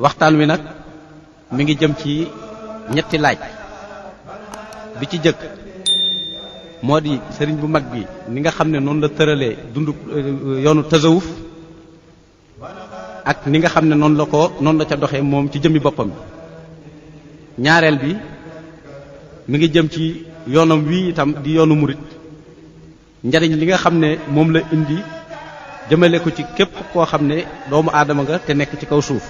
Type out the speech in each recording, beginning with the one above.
waxtaan wi nag mi ngi jëm ci ñetti laaj bi ci jëkk moo di sëriñ bu mag bi ni nga xam ne noonu la tëralee dundu yoonu tasawuf ak ni nga xam ne noonu la ca doxee moom ci jëmmi boppam ñaareel bi mi ngi jëm ci yoonam wii itam di yoonu murit njariñ li nga xam ne moom la indi jëmale ko ci képp koo xam ne doomu aadama nga te nekk ci kaw suuf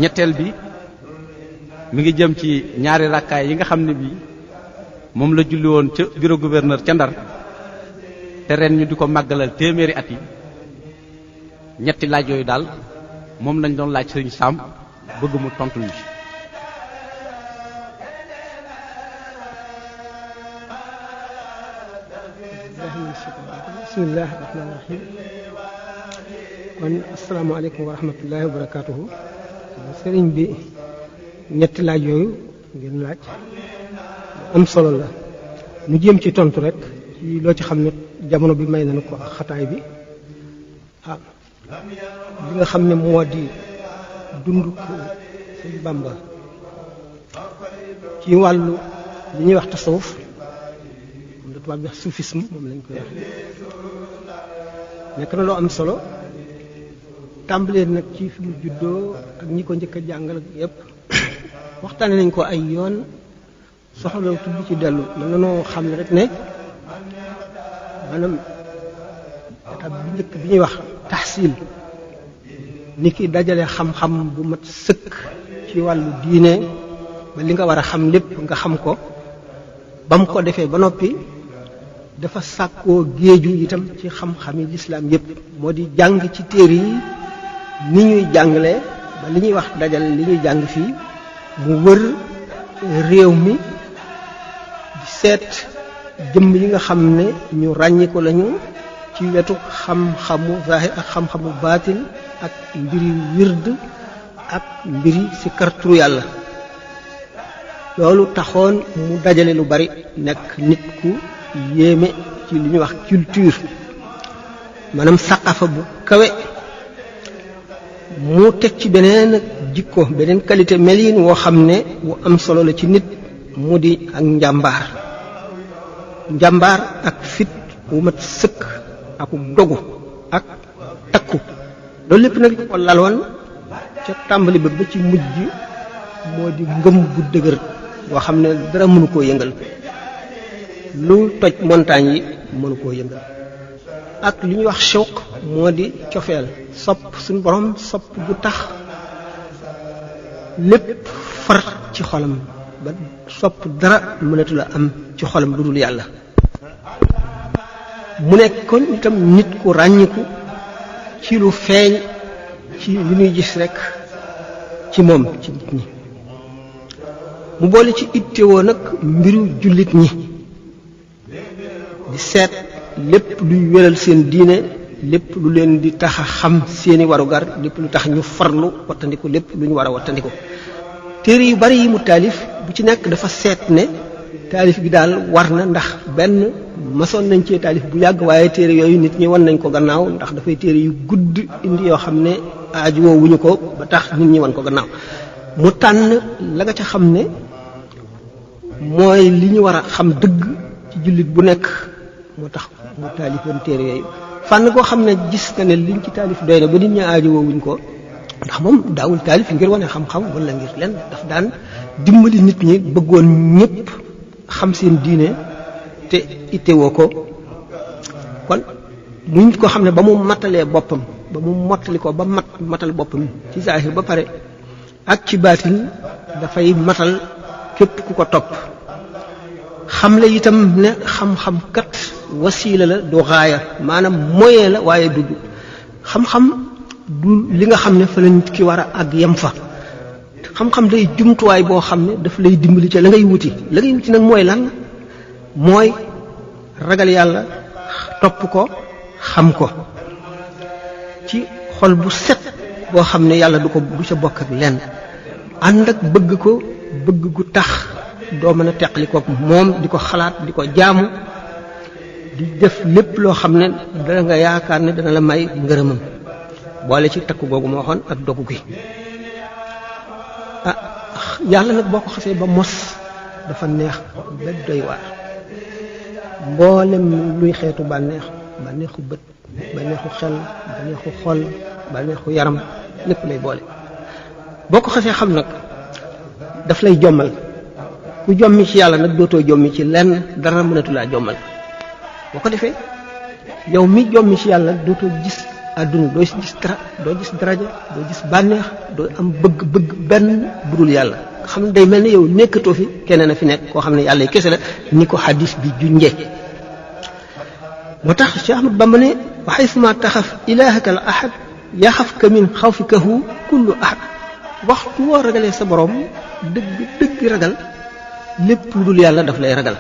ñetteel bi mi ngi jëm ci ñaari rakkaay yi nga xam ne bii moom la julli woon ca bureau gouverneur ca Ndar te ren ñu di ko màggalal téeméeri at yi ñetti laaj yooyu daal moom lañ doon laaj sëriñ Sam bëgg mu tontu ñu ci. bismillaahi rahmaani rahiim kon asalaamaaleykum wa rahmatullaahi wa barakaatuhu sëriñ bi ñetti laaj yooyu ngeen laaj am solo la nu jéem ci tontu rek ci loo ci xam ne jamono bi may nañu ko ak xataay bi li nga xam ne moo di dunduk Sëñ Bàmba ci wàllu li ñuy wax tasawuf moom la tubaab bi wax soufisme moom lañ koy wax nekk na loo am solo tàmbalee nag ci fi mu juddoo ak ñi ko njëkk a jàngal ak yépp waxtaane nañ ko ay yoon soxla tudd ci dellu mën na noo xam ne rek ne maanaam étape bi njëkk bi ñuy wax taxsil ni ki dajale xam-xam bu mat sëkk ci wàllu diine ba li nga war a xam lépp nga xam ko ba mu ko defee ba noppi dafa sàkkoo géeju itam ci xam-xami lislaam yépp moo di jàng ci téere yi ni ñuy jàngale ba li ñuy wax dajale li ñuy jàng fii mu wër réew mi di seet jëmm yi nga xam ne ñu ràññiku lañu ci wetu xam-xamu zahir ak xam-xamu baatin ak mbiri wird ak mbiri si karturu yàlla loolu taxoon mu dajale lu bari nekk nit ku yéeme ci li ñuy wax culture maanaam saqafa bu kawe mu teg ci beneen jikko beneen qualité melin woo xam ne wu am solo la ci nit mu di ak njàmbaar ak fit wu mat sëkk ak dogu ak takku loolu lépp nag ko laloon ca tàmbali ba ci mujj moo di ngëm bu dëgër boo xam ne dara mënu koo yëngal lu toj montagne yi mënu koo yëngal ak li ñuy wax shawq moo di cofeel sopp suñu borom sopp bu tax lépp far ci xolam ba sopp dara mënatu la am ci xolam lu dul yàlla mu nekk kon itam nit ku ràññiku ci lu feeñ ci li ñuy gis rekk ci moom ci nit ñi mu boole ci ittewoo nag mbiru jullit ñi di seet lépp luy wéral seen diine lépp lu leen di tax a xam seeni warugar lépp lu tax ñu farlu wattandiku lépp lu ñu war a wattandiku téere yu bari yi mu taalif bu ci nekk dafa seet ne taalif bi daal war na ndax benn masoon nañ cee taalif bu yàgg waaye téere yooyu nit ñi wan nañ ko gannaaw ndax dafay téere yu gudd indi yoo xam ne aaju woo wuñu ko ba tax nit ñi wan ko gannaaw mu tànn la nga ca xam ne mooy li ñu war a xam dëgg ci jullit bu nekk moo tax mu taalifoon téere yooyu fànn koo xam ne gis nga ne liñ ci taalif doy na ba nit ñi aaju woo wuñ ko ndax moom daawul taalif ngir wane xam-xam wala ngir leen daf daan dimbali nit ñi bëggoon ñëpp xam seen diine te ittewoo ko kon muñ ko xam ne ba mu matalee boppam ba mu mottali ko ba matal boppam ci zahir ba pare ak ci baatin dafay matal képp ku ko topp xamle itam ne xam-xam kat wasiila la du gaaya maanaam moyen la waaye du xam-xam du li nga xam ne fa la nit ki war a àgg yem fa xam-xam day jumtuwaay boo xam ne daf lay dimbali ca la ngay wuti nag mooy lan mooy ragal yàlla topp ko xam ko ci xol bu set boo xam ne yàlla du ca bokk ak lenn ànd ak bëgg ko bëgg gu tax doo mën a teqali ko moom di ko xalaat di ko jaamu di def lépp loo xam ne dana nga yaakaar ne dana la may ngërëmam boole ci takku googu ma waxoon ak dogu gi ah yàlla nag boo ko xasee ba mos dafa neex ba doy waar mboolem luy xeetu bànneex bànneexu bët bànneexu xel bànneexu xol bànneexu yaram lépp lay boole boo ko xasee xam nag daf lay jommal ku jommi ci yàlla nag dootoo jommi ci lenn dara mënatu laa jommal boo ko defee yow mi jommi ci yàlla dootoo gis àdduna doo gis dara doo gis daraja doo gis bànneex doo am bëgg-bëgg benn budul yàlla nga xam ne day mel ni yow nekkatoo fi keneen a fi nekk koo xam ne yàlla kese la ni ko xadis bi junjee moo tax Cheikh Ahmad Bamba ne wa xaysuma taxaf ilaahaka al ahad yaxafka min xawfikahu kullu ahad waxtu woo ragalee sa borom dëgg ragal lépp lu dul yàlla daf lay ragal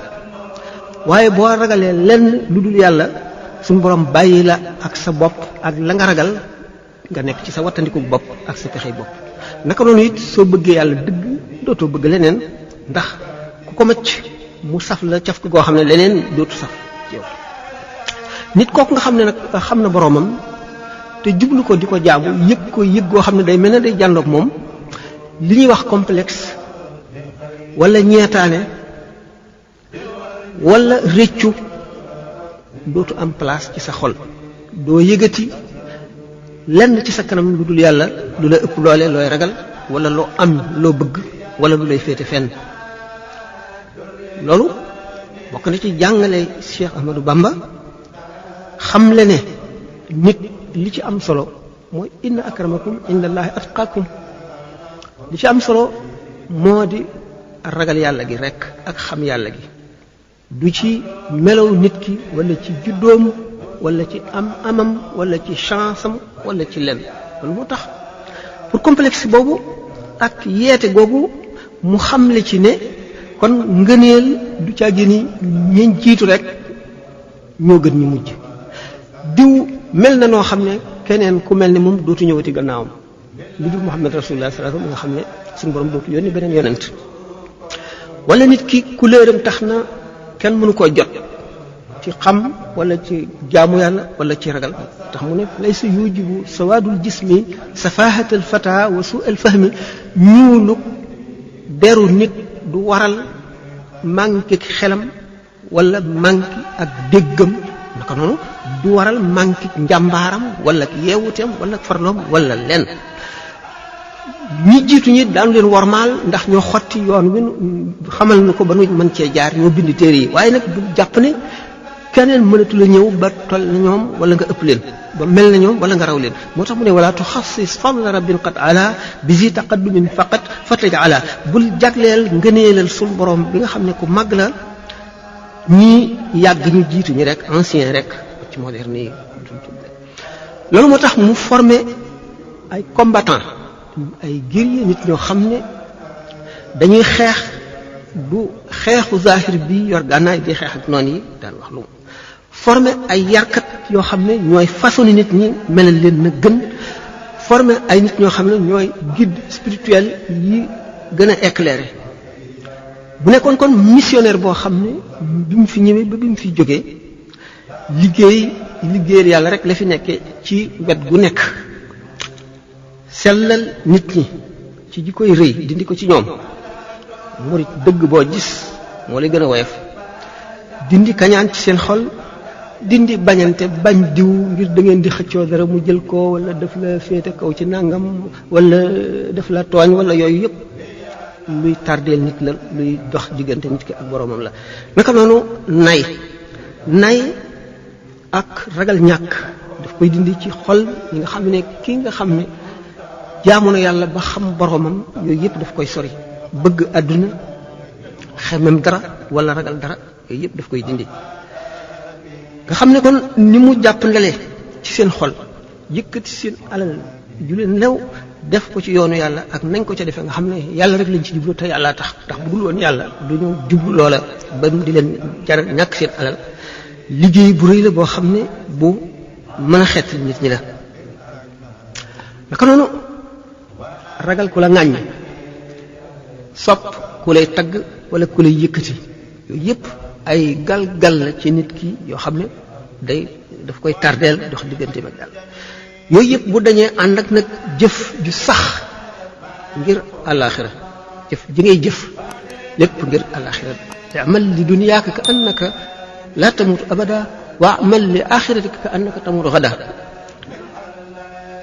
waaye boo ragalee lenn lu dul yàlla suñu borom bàyyi la ak sa bopp ak la nga ragal nga nekk ci sa wattandiku bopp ak sa pexey bopp naka noonu it soo bëggee yàlla dëgg dootoo bëgg leneen ndax ku ko macc mu saf la caf goo xam ne leneen dootu saf ci yow nit kooku nga xam ne nag xam na boromam te jublu ko di ko jaamu yëg ko yëg goo xam ne day mel ne day jàndoog moom li ñuy wax complexe wala ñeetaane wala réccu dootu am place ci sa xol doo yëgati lenn ci sa kanam lu dul yàlla lu la ëpp doole looy ragal wala loo am loo bëgg wala lu lay féete fenn loolu bokk na ci jàngale Cheikh Ahmadou Bamba xam le ne nit li ci am solo mooy inna akramakum indallahi atqakum li ci am solo moo di ragal yàlla gi rekk ak xam yàlla gi du ci melow nit ki wala ci juddoom wala ci amam wala ci chance am wala ci lenn loolu moo tax pour complexe boobu ak yeete googu mu xamle ci ne kon ngëneel du caa génni ñeñ jiitu rek ñoo gën ñu mujj diw mel na noo xam ne keneen ku mel ne moom dootu ñëwati gannaawam lu dul Muhammad rasulullah sallallahu alayhi wasallam nga xam ne suñu borom dootu yónni beneen yonent wala nit ki couleuram tax na kenn mënu koo jot ci xam wala ci jaamu yàlla wala ci ragal tax mu ne laysa yujibu sawaadul jismi safahatal fata wa su'al fahmi ñuulu deru nit du waral manqué xelam wala manqué ak déggam naka noonu du waral manqué njàmbaaram wala yeewuteem wala farloom wala lenn ñi jiitu ñi daanu leen wormaal ndax ñoo xotti yoon wi xamal na ko ba nu mën cee jaar ñoo bind téere yi waaye nag du jàpp ne keneen mënatu la ñëw ba toll na ñoom wala nga ëpp leen ba mel na ñoom wala nga raw leen moo tax mu ne wala tuxassis fadla rabbin qad ala bi zi taqaddumin faqat fataj ala bul jagleel ngëneelal suñ borom bi nga xam ne ku mag la ñii yàgg ñu jiitu ñi rek ancien rek ci moderne yi loolu moo tax mu formé ay combattant ay guerrier nit ñoo xam ne dañuy xeex du xeexu zahir bi yor gànnaay di xeex ak noonu yi daan wax lu formé ay yarkat yoo xam ne ñooy façonné nit ñi melal leen na gën formé ay nit ñoo xam ne ñooy guide spirituel yi gën a éclairé bu nekkoon kon missionnaire boo xam ne bi mu fi ñëwee ba bi mu fi jógee liggéeyal yàlla rek la fi nekkee ci wet gu nekk sellal nit ñi ci ji koy rëy dindi ko ci ñoom murit dëgg boo gis moo lay gën a woyof dindi kañaan ci seen xol dindi bañante bañ diw ngir da ngeen di xëccoo dara mu jël ko wala daf la féete kaw ci nàngam wala daf la tooñ wala yooyu yëpp luy tardeel nit la luy dox diggante nit ki ak boroomam la naka noonu nay ak ragal ñàkk daf koy dindi ci xol ñi nga xam ne kii nga xam ne jaamu na yàlla ba xam boroomam yooyu yëpp daf koy sori bëgg àdduna xemem dara wala ragal dara yooyu yëpp daf koy dindi nga xam ne kon ni mu jàppandalee ci seen xol yëkkati seen alal ju leen lew def ko ci yoonu yàlla ak nañ ko ca defee nga xam ne yàlla rek lañ ci jublu te yàlla tax ndax bu dul woon yàlla duñu jublu loola ba di leen jar ñàkk seen alal liggéey bu rëy la boo xam ne bu mën a xeet nit ñi la naka noonu ragal ku la ŋàññ sopp ku lay tagg wala ku lay yëkkati yooyu yëpp ay gal-gal la ci nit ki yoo xam ne daf koy tardeel dox digganteem ak yàlla yooyu yëpp bu dañee ànd ak nag jëf ju sax ngir àllaaxira jëf ji ngay jëf lépp ngir àllaaxira amal li dunyaaka ka annaka laa tamutu abada wa amal li axiratika ka annaka tamutu gada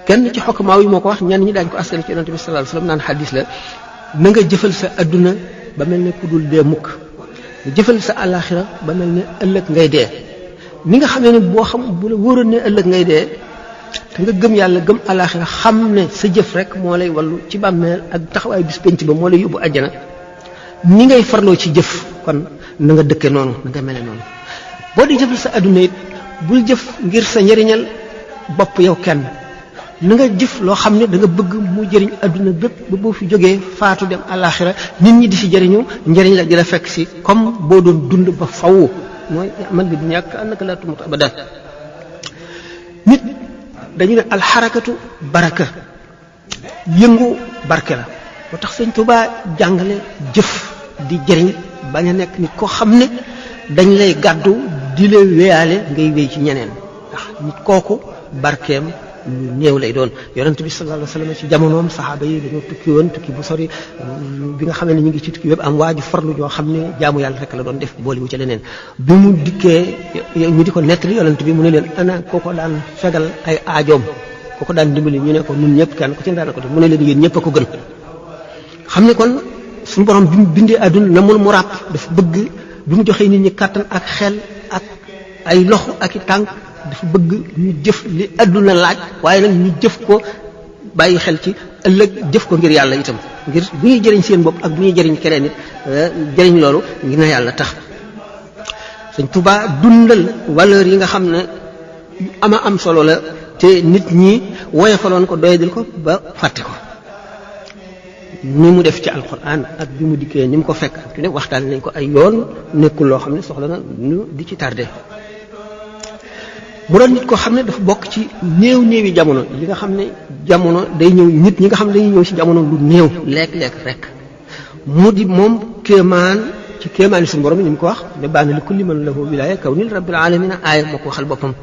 kenn ci xokkamaaw yi moo ko wax ñenn ñi daañu ko askan ci yonente bi sallallahu alayhi wasallam naan xadis la na nga jëfal sa adduna ba mel ne ku dul dee mukk nga jëfal sa àllaaxira ba mel ne ëllëg ngay dee ni nga xamee ne boo xam bu la wóoroon ne ëllëg ngay dee te nga gëm yàlla gëm àllaaxira xam ne sa jëf rek moo lay wallu ci bàmmeel ak taxawaay bis penc ba moo lay yóbbu àjjana ni ngay farloo ci jëf kon na nga dëkke noonu na nga mele noonu boo di jëfal sa adduna it bul jëf ngir sa njëriñal bopp yow kenn na nga jëf loo xam ne da nga bëgg mu jëriñ adduna bépp ba boo fi jógee faatu dem àllaaxira nit ñi di si jëriñu njëriñ la di la fekk si comme boo doon dund ba faw mooy amal bi du ñàkk annaka laa tamutu abadan nit dañu ne alxarakatu baraka yëngu barke la moo tax Sëñ Tuubaa jàngale jëf di jëriñ bañ a nekk nit koo xam ne dañ lay gàddu di la wéyaale ngay wéy ci ñeneen ndax nit kooku barkeem lu néew lay doon yonent bi sallallahu alayhi wasallam ci jamonoom saxaaba yi dañoo tukki woon tukki bu sori bi nga xam ne ñu ngi ci tukki wépp am waa ji farlu joo xam ne jaamu yàlla rek la doon def boole wu ci leneen bi mu dikkee ñu di ko nettali yonent bi mu ne leen ana kooko daan fegal ay aajoom kooko daan dimbali ñu ne ko ñun ñëpp kenn ku ci daan ko def mu ne leen yéen ñëpp a ko gën xam ne kon suñu borom bi mu bindee àdduna namul mu ràpp dafa bëgg bi mu joxee nit ñi kàttan ak xel ak ay loxo ak i tànk dafa bëgg ñu jëf li àdduna laaj waaye nag ñu jëf ko bàyyi xel ci ëllëg jëf ko ngir yàlla itam ngir bu ñuy jëriñ seen bopp ak bu ñuy jëriñ keneen it jëriñ loolu ngir na yàlla tax Sëñ Tuubaa dundal valeur yi nga xam ne ama am solo la te nit ñi woyofaloon ko doyadil ko ba fàtte ko ni mu def ci alquran ak bi mu dikkee ni mu ko fekk ak ne waxtaan nañ ko ay yoon nekkul loo xam ne soxla na ñu di ci tardé mu doon nit koo xam ne dafa bokk ci néewi jamono li nga xam ne jamono day ñëw nit ñi nga xam ne dañuy ñëw ci jamono lu néew lekk-lekk rek mu di moom kéemaan ci kéemaan yi suñu borom ni mu ko wax ne baana li kulli man lahu wilaaya kaw nil rabbil alamin aaya moo ko waxal boppam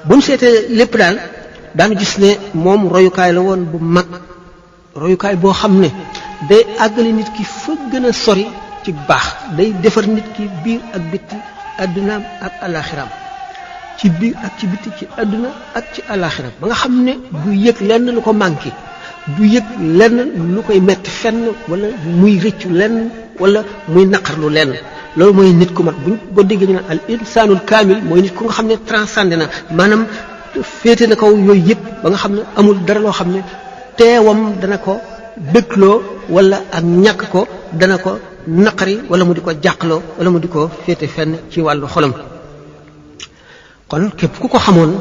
bu ñu seetee lépp daal daanu gis ne moom royukaay la woon bu mag royukaay boo xam ne day àggale nit ki fa gën a sori ci baax day defar nit ki biir ak bitti addunaam ak alaxiraam ci biir ak ci bitti ci adduna ak ci alaxiraam ba nga xam ne du yëg lenn lu ko manqué du yëg lenn lu koy metti fenn wala muy rëccu lenn wala muy naqarlu lenn loolu mooy nit ku mat buñ ko déggee ñu ne al insaanul kaamil mooy nit ku nga xam ne transcendé na maanaam féete na kaw yooyu yëpp ba nga xam ne amul dara loo xam ne teewam dana ko dëkkloo wala ak ñàkk ko dana ko naqari wala mu di ko jàqloo wala mu di ko féete fenn ci wàllu xolam kon képp ku ko xamoon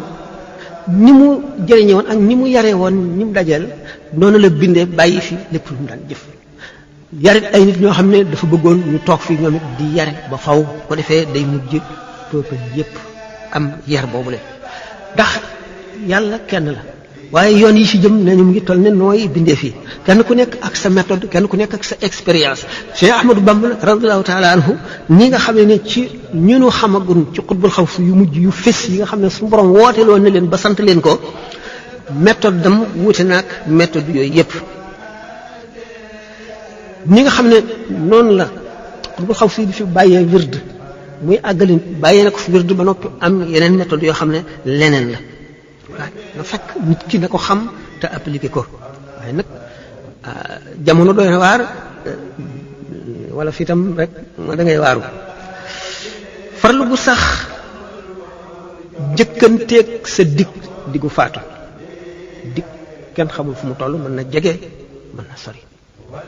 ni mu jëriñe woon ak ni mu yaree woon ni mu dajeel noonu la bindee bàyyi fi lépp lu mu daan jëf yarit ay nit ñoo xam ne dafa bëggoon ñu toog fii ñoom it di yare ba faw ko defee day mujj peuple yépp am yar boobule ndax yàlla kenn la waaye yoon yi ci jëm nañu mu ngi toll ne nooy bindee fii kenn ku nekk ak sa méthode kenn ku nekk ak sa expérience Cheikh Ahmadou Bamba radiyallahu taala anhu ni nga xam ne ci ñunu xamagun ci xutbul xaw yu mujj yu fés yi nga xam ne suñu borom wooteeloon na leen ba sant leen ko méthode dam wuute naag méthode yooyu yépp ñi nga xam ne noonu la xutbul xaw si di fi bàyyee wird muy àggali bàyyee na ko fi wird ba noppi am yeneen méthode yoo xam ne leneen la waaye na fekk nit ki na ko xam te appliqué ko waaye nag jamono doy na waar wala fii tam rek da ngay waaru farlu bu sax njëkkanteeg sa diggu faatu dig kenn xamul fu mu toll mën na jege mën na sori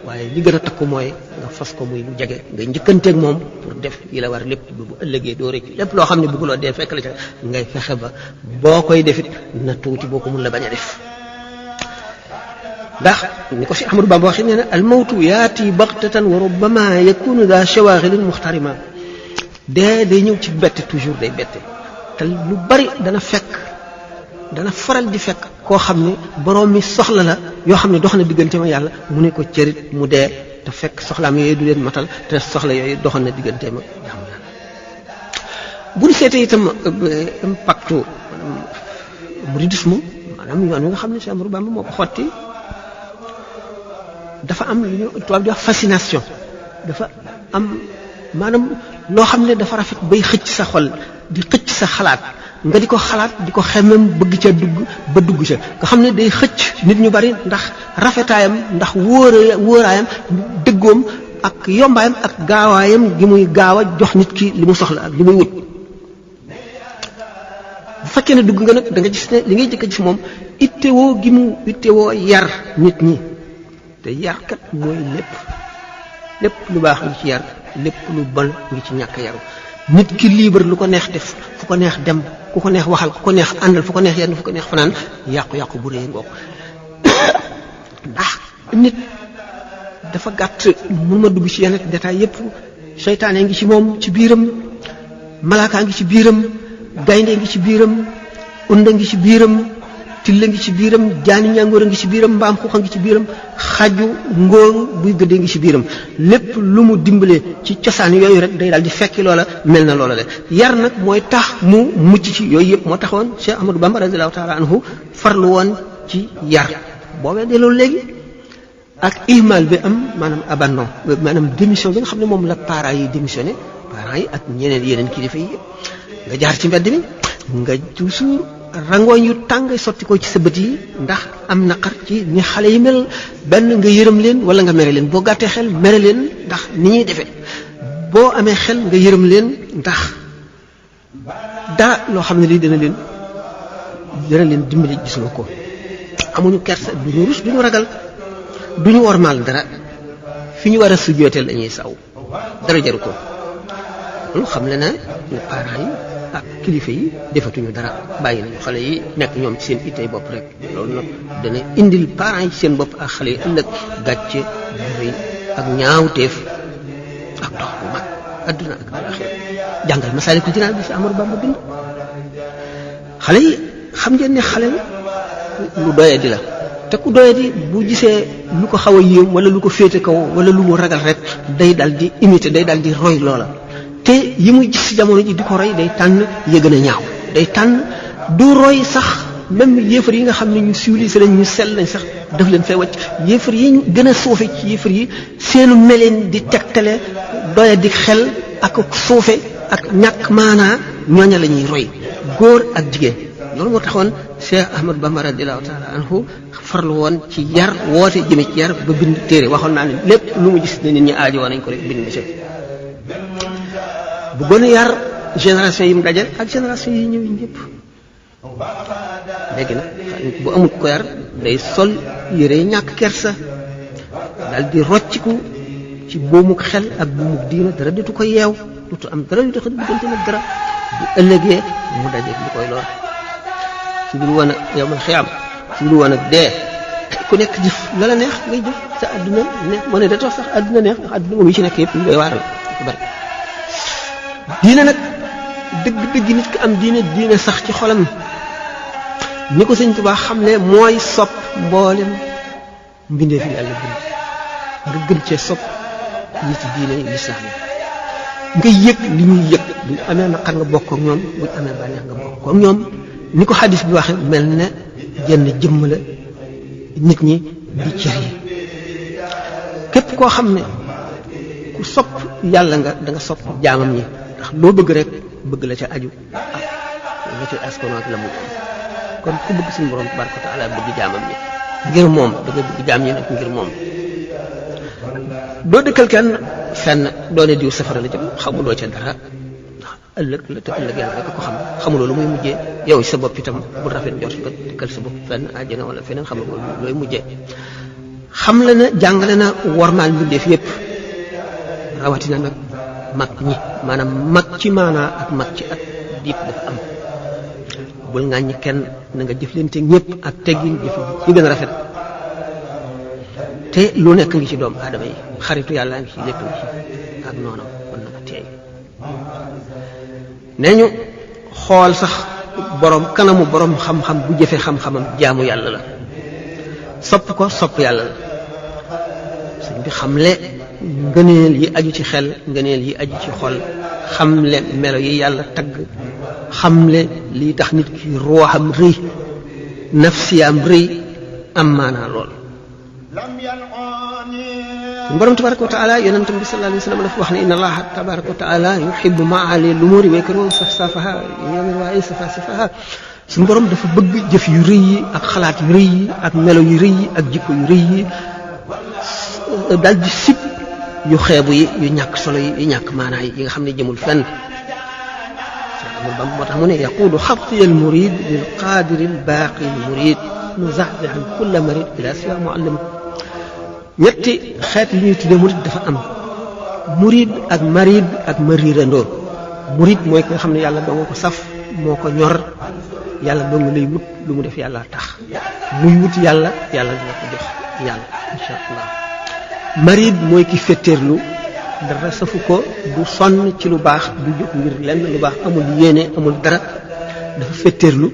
waaye li gën a takku mooy nga fas ko muy lu jege ngay njëkkanteeg moom pour def yi la war lépp bu ëllëgee doo rëcc lépp loo xam ne bëgguloo dee fekk la ca ngay fexe ba boo koy defit na tuuti boo ko mun la bañ a def ndax ni ko si Ahmadou Bamba waxee nee na al mawtu yaati baxtatan wa rubbama yakunu daa shawaghilin muxtarima dee day ñëw ci bette toujours day bette te lu bari dana faral di fekk koo xam ne borom mi soxla la yoo xam ne dox na diggante ma yàlla mu ne ko cërit mu dee te fekk soxlaam yooyu du leen matal te soxla yooyu doxal na diggante ma jàmm yàlla bu ñu seetee itam impactu mouridisme maanaam yoon wi nga xam ne Cheikh Ahmadou Bamba moo ko xotti dafa am lu ñu tubaab di wax fascination dafa am maanaam loo xam ne dafa rafet bay xëcc sa xol di xëcc sa xalaat nga di ko xalaat di ko xemmem bëgg ca dugg ba dugg ca nga xam ne day xëcc nit ñu bari ndax rafetaayam ndax wóoraayam dëggoom ak yombaayam ak gaawaayam gi muy gaaw a jox nit ki li mu soxla ak li muy wut bu fekkee ne dugg nga nag da nga gis ne li ngay jëkk a gis moom ittewoo gi mu ittewoo yar nit ñi te yarkat mooy lépp lu baax ngi ci yar lépp lu bon ngi ci ñàkk yaru nit ki libre lu ko neex def fu ko neex dem ku ko neex waxal ku ko neex àndal fu ko neex yenn fu ko neex fanaan yàqu-yàqu bu rëy ngoog ndax nit dafa gàtt mun ma dugg ci yenn détail yépp seytaane ngi ci moom ci biiram malaakaa ngi ci biiram gaynde ngi ci biiram unda ngi ci biiram tilla ngi ci biiram jaani ñàngoor a ngi ci biiram mbaam xuuxa ngi ci biiram xaju ngóor buy gëddee ngi ci biiram lépp lu mu dimbale ci cosaan yooyu rek day daal di fekki loola mel na loola le yar nag mooy tax mu mucc ci yooyu yëpp moo taxoon Cheikh Ahmadou Bamba radiyallahu taala anhu farlu woon ci yar boobee de loolu léegi ak ihmal bi am maanaam abandon maanaam démission bi nga xam ne moom la parents yi démissionné parents yi ak yeneen kilifa yi nga jaar ci mbedd mi nga toujours rangooñ yu tàng sotti ko ci sa bët yi ndax am naqar ci ni xale yi mel benn nga yërëm leen wala nga mere leen boo gàttee xel mere leen ndax ni ñuy defee boo amee xel nga yërëm leen ndax dara loo xam ne lii dana leen dimbali gisuma ko amuñu kersa duñu rus duñu ragal duñu wormaal dara fi ñu war a sujjooteel lañuy saw dara jaru ko loolu xam le na parents yi ak kilifa yi defatuñu dara bàyyi nañu xale yi nekk ñoom ci seen ittey bopp rek loolu nag dana indil parents yi seen bopp ak xale yi ëllëg gàcce bu rëy ak ñaawteef ak dox bu mag adduna ak alaxira jàngal Masaalikul Jinaan bi si Ahmadou Bamba bind xale yi xam ngeen ne xale lu doyadi la te ku doyadi bu gisee lu ko xaw a yéem wala lu ko féete kaw wala lu mu ragal rek day dal di imiter day dal di roy loola te yi muy gis ci jamono ji di ko roy day tànn ya gën a ñaaw day tànn du roy sax même yéefar yi nga xam ne ñu civilisé lañ ñu sell lañ sax daf leen fay wàcc yéefar yi ñu gën a suufe ci yéefar yi seenu meleen di tegtale doya di xel ak suufe ak ñàkk maanaa ñooña la ñuy roy góor ak jigéen loolu moo taxoon Cheikh Ahmadou Bamba radiyallahu taala anhu farlu woon ci yar woote jëme ci yar ba bind téere waxoon naa ne lépp lu mu gis ne nit ñi aajo nañ ko rek bind ci bu gën a yar génération yi mu dajal ak génération yi ñëw ñëpp léegi nag bu amul ko yar day sol yére ñàkk kersa dal di rocciku ci boomuk xel ak boomuk diina dara dutu ko yeew dutu am dara yu tax diggante nag dara bu ëllëgee mu dajeeg li koy lor ci biir woon ak yowmal xiyaam ci biir woon ak dee ku nekk jëf la la neex ngay jëf sa àdduna neex moo ne da tax sax àdduna neex ndax àdduna moom yi ci nekk yëpp ñu koy waaral ko bari diine nag dëgg nit ki am diine sax ci xolam ñi ko Sëñ Tuubaa xam ne mooy sopp mboolem mbindeef yi Yàlla bind nga gën cee sopp ñi ci diine lislaam nga yëg li ñuy yëg buñ amee naqar nga bokk ak ñoom buñ amee bànneex nga bokk ak ñoom ni ko xadis bi waxe mel ne jenn jëmm la nit ñi di cër yi képp koo xam ne ku sopp yàlla nga da nga sopp jaamam ñi ndax loo bëgg rek bëgg la ca aju ak la ca askano ak la mu kon ku bëgg suñu borom tabaraka wa taala bëgg jaamam ñi ngir moom da nga bëgg jaam ñi nag ngir moom doo dëkkal kenn fenn doone diw safara la jëm xamuloo ca dara ëllëg la te ëllëg yàlla rek ko xam xamuloo lu muy mujjee yow sa bopp itam bu rafet jot nga dëkkal sa bopp fenn àjjana wala feneen xamuloo looy mujjee xam la na jàngale na warmaal mbindeef yépp rawatina nag mag ñi maanaam mag ci maanaa ak mag ci at diip dafa am bul ŋàññi kenn na nga jëflante ñëpp ak teggin jëf yi gën a rafet te lu nekk ngi ci doomu aadama yi xaritu yàlla ngi ci lépp ngi ci ak noonu kon na nga teey nee ñu xool sax borom kanamu borom xam-xam bu jëfe xam-xamam jaamu yàlla la sopp ko sopp yàlla la sëñ bi xamle ngëneel yi aju ci xel ngëneel yi aju ci xol xamle melo yi yàlla tagg xamle lii tax nit ki ruuxam rëy nafsiyaam rëy am maanaa lool. borom tabaraka wa taala yonentam bi sallallahu alayhi wa sallam dafa wax ne inna allaha tabaraka wa taala yuhibbu ma'ali lumuri wa yakrahu safsafaha yamir wa safasafaha suñu borom dafa bëgg jëf yu rëy yi ak xalaat yu rëy yi ak melo yu rëy yi ak jikko yu rëy yi dal di sib yu xeebu yi yu ñàkk solo yi yu ñàkk maanaa yi nga xam ne jëmul fenn. amul bam moo tax mu ne yaquudu xatiya al murid lil qaadiri al baaqi al murid muzaxzixan kulla marid ila siwa muallim. ñetti xeet li ñuy tuddee murid dafa am murid ak marid ak mariirandoo. murid mooy ki nga xam ne yàlla doo nga ko saf moo ko ñor yàlla doo nga lay wut lu mu def yàlla tax muy wut yàlla yàlla dina ko jox yàlla insha allah. marid mooy ki fetteerlu dara safu ko du sonn ci lu baax du jóg ngir lenn lu baax amul yéene amul dara dafa fetteerlu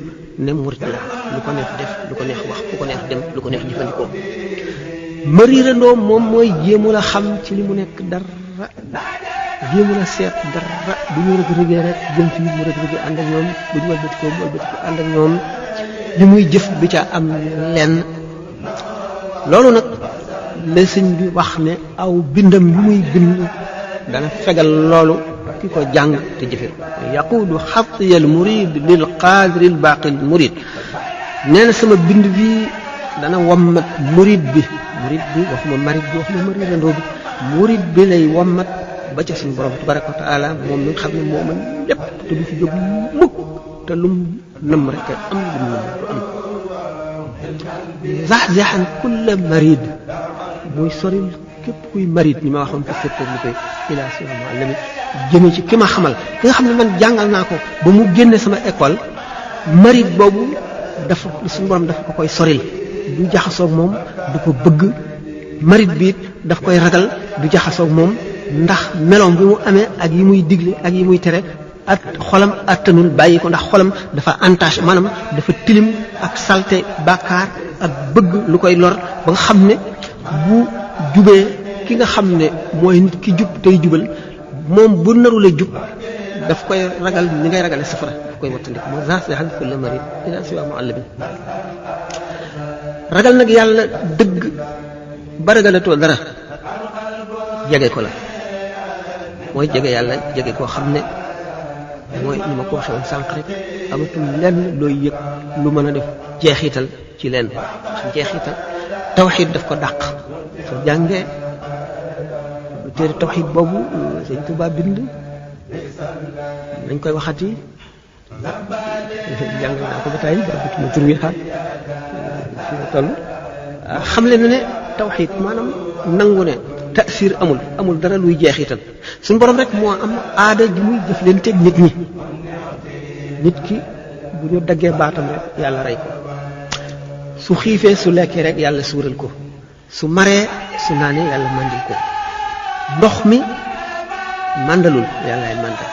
ne murid la lu ko neex def lu ko neex wax lu ko neex dem lu ko neex jëfandikoo. mariirandoo moom mooy jéemu la xam ci li mu nekk dara jéemu la seet dara bu ñu rëg-rëgee rek jëm ci mu rëg-rëgee ànd ak ñoom bu ñu walbatikoo mu walbatikoo ànd ak ñoom li muy jëf du ca am lenn. loolu nag la sëñ bi wax ne aw bindam yu muy bind dana fegal loolu ki ko jàng te jëfe yaquudu xatiyal murid lil qaadiril baaqil murid. nee na sama bind bi dana wammat murid bi waxuma marid bi waxuma mariirandoo bi murid bi lay wammat ba ca suñu borom tabaraka wa taala moom mi nga xam ne moo mën lépp te du fi jóg mukk te lum nëmm rek am lu mu nëmm du am. zaxzaxan kulla marid muy soril képp kuy marid ni ma waxoon fi sëppal li koy ilaa siwa muallimi jëme ci ki ma xamal ki nga xam ne man jàngal naa ko ba mu génne sama école marid boobu dafa suñu borom dafa ko koy soril du jaxasoog moom du ko bëgg. marid bi it daf koy ragal du jaxasoog moom ndax meloom bi mu amee ak yi muy digle ak yi muy tere ak xolam attanul bàyyi ko ndax xolam dafa entaché maanaam dafa tilim ak salte bàkkaar ak bëgg lu koy lor ba nga xam ne bu jubee ki nga xam ne mooy nit ki jub tey jubal moom bu narula jub daf koy ragal ni ngay ragale safara daf koy wattandiku moo zaxzaxan kulla marid ila siwa muallimi. ragal nag yàlla dëgg ba ragalatoo dara jege ko la mooy jege yàlla jege koo xam ne mooy ni ma ko waxee woon sànq rek amatul lenn looy yëg lu mën a def jeexital ci lenn jeexital tawxiid daf ko dàq. soo jàngee téere tawxiid boobu Sëñ Tuubaa bind nañ koy waxati jàng naa ko ba tey ba bituma tur wi xaar fi ma toll xam leen ne tawxiid maanaam nangu ne taasir amul dara luy jeexital suñu borom rek moo am aada ji muy jëflanteeg nit ñi. nit ki bu ñu daggee baatam rek yàlla rey ko su xiifee su lekkee rek yàlla suural ko su maree su naanee yàlla màndil ko ndox mi màndalul yàllaay màndal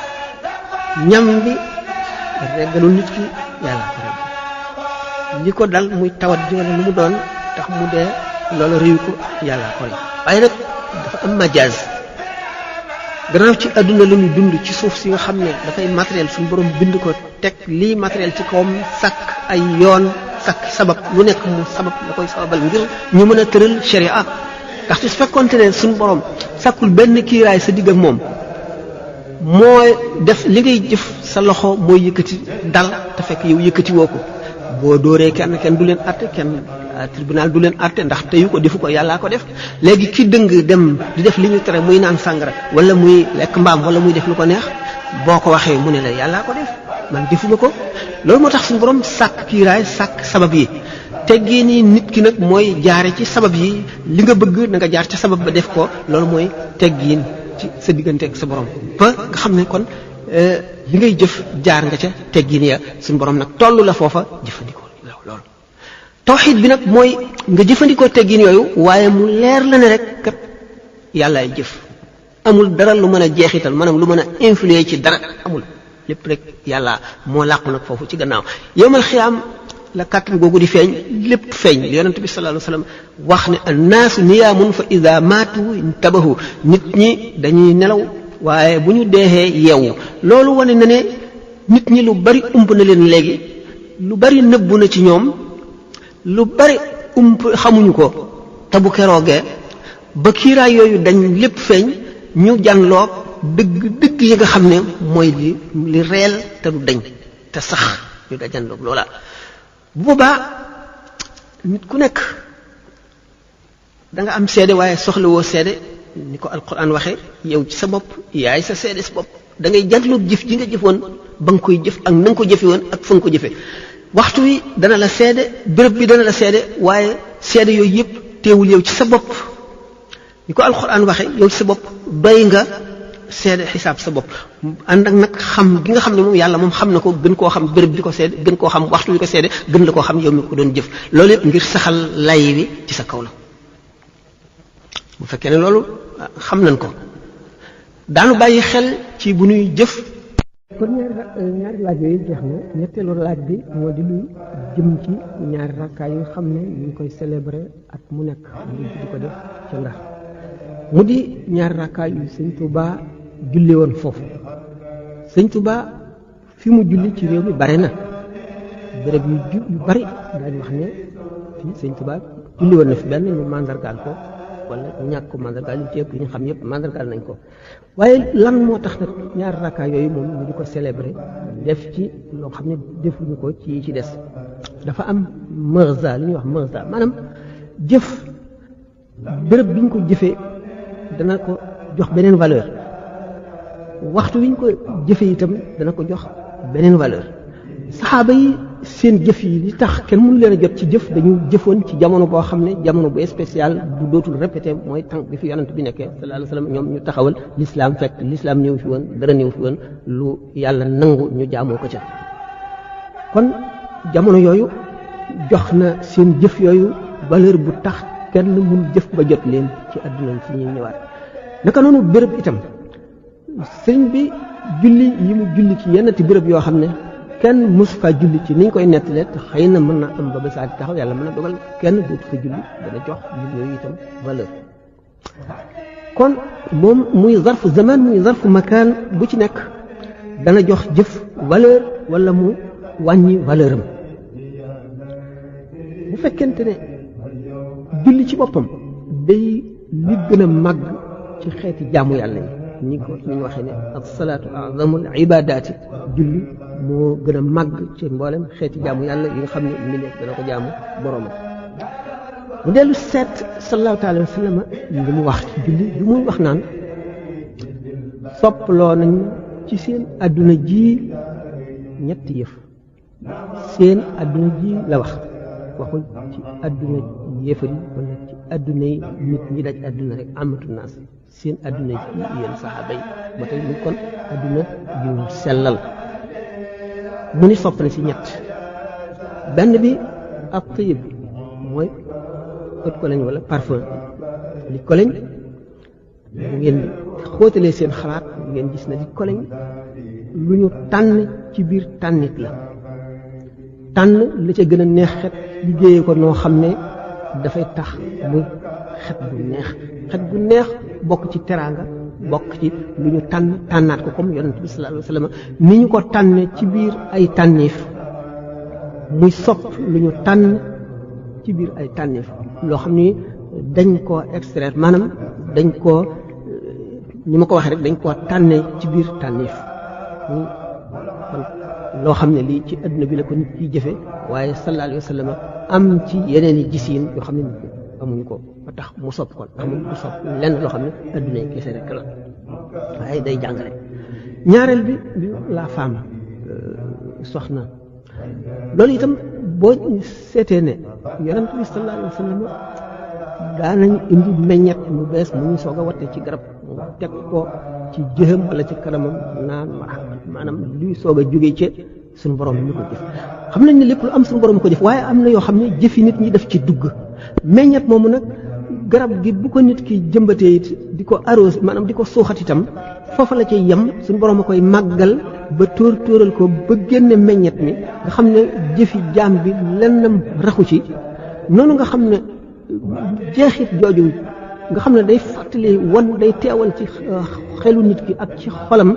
ñam bi reggalul nit ki yàlla ko regg li ko dal muy tawat ji wala lu mu doon tax mu dee loolu réew ko yàlla ko rey waaye nag dafa am majaaz gannaaw ci àdduna la ñu dund ci suuf si nga xam ne dafay matériel suñu borom bind ko teg lii matériel ci kawam sàkk ay yoon sàkk sabab lu nekk mu sabab la koy sababal ngir ñu mën a tëral sharia ndaxte su fekkoonte ne suñu borom sàkkul benn kiiraay sa digg ak moom mooy def li ngay jëf sa loxo mooy yëkkati dal te fekk yow yëkkati woo ko boo dóoree kenn du leen àtte kenn tribunal du leen àtte ndax teyu ko defu ko yàllaa ko def léegi ki dëng dem di def li ñu tere muy naan sàngara wala muy lekk mbaam wala muy def lu ko neex boo ko waxee mu ne la yàllaa ko def man defuma ko loolu moo tax suñu borom sàkk kiiraay sàkk sabab yi teggee nii nit ki nag mooy jaare ci sabab yi li nga bëgg na nga jaar ca sabab ba def ko loolu mooy teggiin ci sa diggante ak sa borom ba nga xam ne kon li ngay jëf jaar nga ca teggiin ya suñu borom nag toll la foofa jëfandikoo loolu tawxiid bi nag mooy nga jëfandikoo teggin yooyu waaye mu leer la ne rek kat yàllaay jëf amul dara lu mën a jeexital maanaam lu mën a influer ci dara amul lépp rek yàlla moo làqu nag foofu ci gannaaw yawmal xiyaam la kàttan googu di feeñ lépp feeñ li yonent bi sallallahu alayhi wasallam wax ne annaasu niyaamun fa ida maatu intabahu nit ñi dañuy nelaw waaye bu ñu deexee yeewu loolu wane na ne nit ñi lu bari ump na leen léegi lu bari nëbbu na ci ñoom lu bari xamuñu ko te bu keroogee ba kiiraay yooyu dañ lépp feeñ ñu janloog dëgg yi nga xam ne mooy li reel te du dañ te sax ñu da janloog loola bu boobaa nit ku nekk da nga am seede waaye soxlawoo seede ni ko alquran waxee yow ci sa bopp yaay sa seede sa bopp da ngay janloog jëf ji nga jëfoon ba nga koy jëf ak na nga ko jëfe woon ak fa nga ko jëfe waxtu wi dana la seede béréb bi dana la seede waaye seede yooyu yëpp teewul yow ci sa bopp ni ko alquran waxee yow ci sa bopp doy nga seede xisaab sa bopp ànd ak nag xam gi nga xam ne moom yàlla moom xam na ko gën koo xam béréb bi ko seede gën koo xam waxtu wi ko seede gën la koo xam yow mi ko doon jëf loolu yëpp ngir saxal lay wi ci sa kaw la bu fekkee ne loolu xam nañ ko daanu bàyyi xel ci bu nuy jëf kon ñaari laaj yooyu jeex na ñetteelu laaj bi moo di lu jëm ci ñaari rakkaay yi nga xam ne ñu ngi koy célébrer at mu nekk di ko def ca Ndar mu di ñaari rakkaay yu sëñ Touba julli woon foofu sëñ Touba fi mu julli ci réew mi bare na béréb yu bari daañu wax ne fii sëñ Touba julli woon na fi benn ñu mandargaal ko wala ñàkk ko mandargaal yu ci ëpp ñu xam yëpp mandargaal nañ ko waaye lan moo tax nag ñaari rakkaay yooyu moom ñu di ko célébrer def ci loo xam ne defuñu ko ci des dafa am marza li ñuy wax marza maanaam jëf béréb bi ñu ko jëfee dana ko jox beneen valeur waxtu wi ñu ko jëfee itam dana ko jox beneen valeur saxaaba yi seen jëf yi li tax kenn mënu leen a jot ci jëf dañu jëfoon ci jamono boo xam ne jamono bu spécial bu dootul répété mooy tànk bi fi yonent bi nekkee sallallahu alayhi wasallam ñoom ñu taxawal l'islam fekk l'islam ñëw fi woon dara ñëw fi woon lu yàlla nangu ñu jaamoo ko ca kon jamono yooyu jox na seen jëf yooyu valeur bu tax kenn mënu jëf ba jot leen ci àdduna ci ñuy ñëwaat naka noonu béréb itam sëriñ bi julli yi mu julli ci yenn ti béréb yoo xam ne kenn mosu fa julli ci niñ koy nettalee te xëy na mën na am ba saa di taxaw yàlla mën na dogal kenn dootu fa julli dana jox julli yooyu itam valeur kon moom muy zarfu zaman muy zarfu makaan bu ci nekk dana jox jëf valeur wala mu wàññi valeur am bu fekkente ne julli ci boppam day li gën a màgg ci xeeti jaamu yàlla yi ni ko ñu waxee ne as-salaatu a'zamul ibaadaati julli moo gën a màgg ci mboolem xeeti jaamu yàlla yi nga xam ne mbindeef dana ko jaamu boroomam mu dellu seet sallallahu alayhi wa sallam li mu wax ci julli bi muy wax naan soppaloo nañ ci seen adduna ji ñetti yëf seen adduna ji la wax waxul ci adduna yéefar yi wala ci adduna yi nit ñi daj adduna rek amatu naas seen adduna ji yéen saxaaba yi ba tey mu kon adduna yu sellal mu ni sopp na si ñett benn bi ak tayib mooy ët ko lañ wala parfum li ko lañ bu ngeen xóotalee seen xalaat ngeen gis na li ko lañ lu ñu tànn ci biir tànnit la tànn la ca gën a neex xet liggéeyee ko noo xam ne dafay tax muy xet bu neex bokk ci teraanga bokk ci lu ñu tànnaat ko comme yonent bi sallallahu alayhi wasallam ni ñu ko tànne ci biir ay tànneef muy sopp lu ñu tànn ci biir ay tànneef loo xam ni dañ koo extraire maanaam dañ koo ni ma ko waxee rek dañ koo tànne ci biir tànneef kon loo xam ne lii ci adduna bi la ko nit ciy jëfe waaye sallallahu alayhi wasallam am ci yeneen i gisiin yoo xam ne nit amuñu ko ba tax mu sopp kon amul du sopp lenn loo xam ne adduna yi kese rek la waaye day jàngale ñaareel bi la femme soxna loolu itam boo seetee ne yonent bi sallallahu alayhi wasallam daanañ indi meññet mu bees mu ñu soog a watte ci garab mu teg ko ci jëxam wala ci kanamam naan maanaam luy soog a jógee ci suñu borom ñu ko jëf xam nañ ne lépp lu am suñu borom ko jëf waaye am na yoo xam ne jëfi nit ñi def ci dugg meññet moomu nag garab gi bu ko nit ki jëmbatee it di ko arrosé maanaam di ko suuxat itam foofa la cay yem suñu borom a koy màggal ba tóoral ko ba génne meññet mi nga xam ne jëfi jaam bi lennam raxu ci noonu nga xam ne jeexit jooju nga xam ne day fàttali day teewal ci xelu nit ki ak ci xolam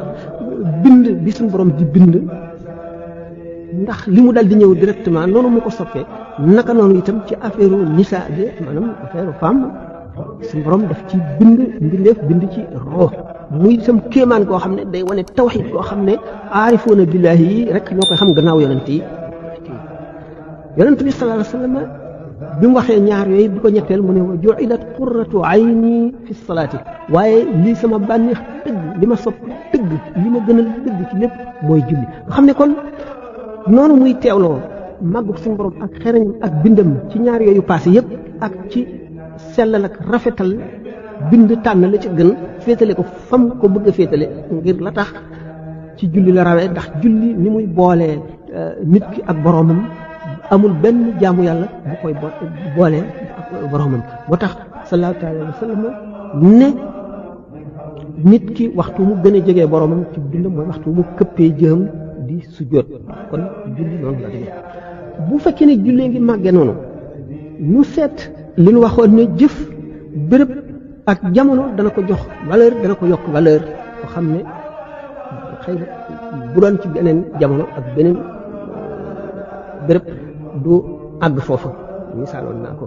bind bi suñu borom di bind ndax li mu dal di ñëw directement noonu mu ko soppee naka noonu itam ci affaire nisa bi maanaam affaire femme suñu borom daf ci bind mbindeef bind ci roo muy itam kéemaan koo xam ne day wane tawxiid koo xam ne aarifoona billaahi yi rek ñoo koy xam gannaaw yonent yi yonent bi sallallahu alayhi wa sallam bi mu waxee ñaar yooyu bi ko ñetteel mu ne wa ju'ilat qurratu ayni fi salaati waaye lii sama bànneex dëgg li ma sopp dëgg li ma gënal dëgg ci lépp mooy julli nga xam ne kon noonu muy teewloo màggu suñu borom ak xereñam ak bindam ci ñaar yooyu passé yépp ak ci sellal ak rafetal bind tànn la ci gën féetale ko fam ko bëgg a féetale ngir la tax ci julli la rawee ndax julli ni muy boolee nit ki ak boroomam amul benn jaamu yàlla bu koy boolee ak boroomam moo tax sallallahu alayhi wa sallam ne nit ki waxtu mu gën a jegee boroomam ci dundam mooy waxtu mu këppee jëm di sujjóot kon julli noonu la demee bu fekkee ne jullee ngi màggee noonu ñu seet li ñu waxoon ne jëf béréb ak jamono dana ko jox valeur dana ko yokk valeur boo xam ne xëy na bu doon ci beneen jamono ak beneen béréb du àgg foofu misaaloon naa ko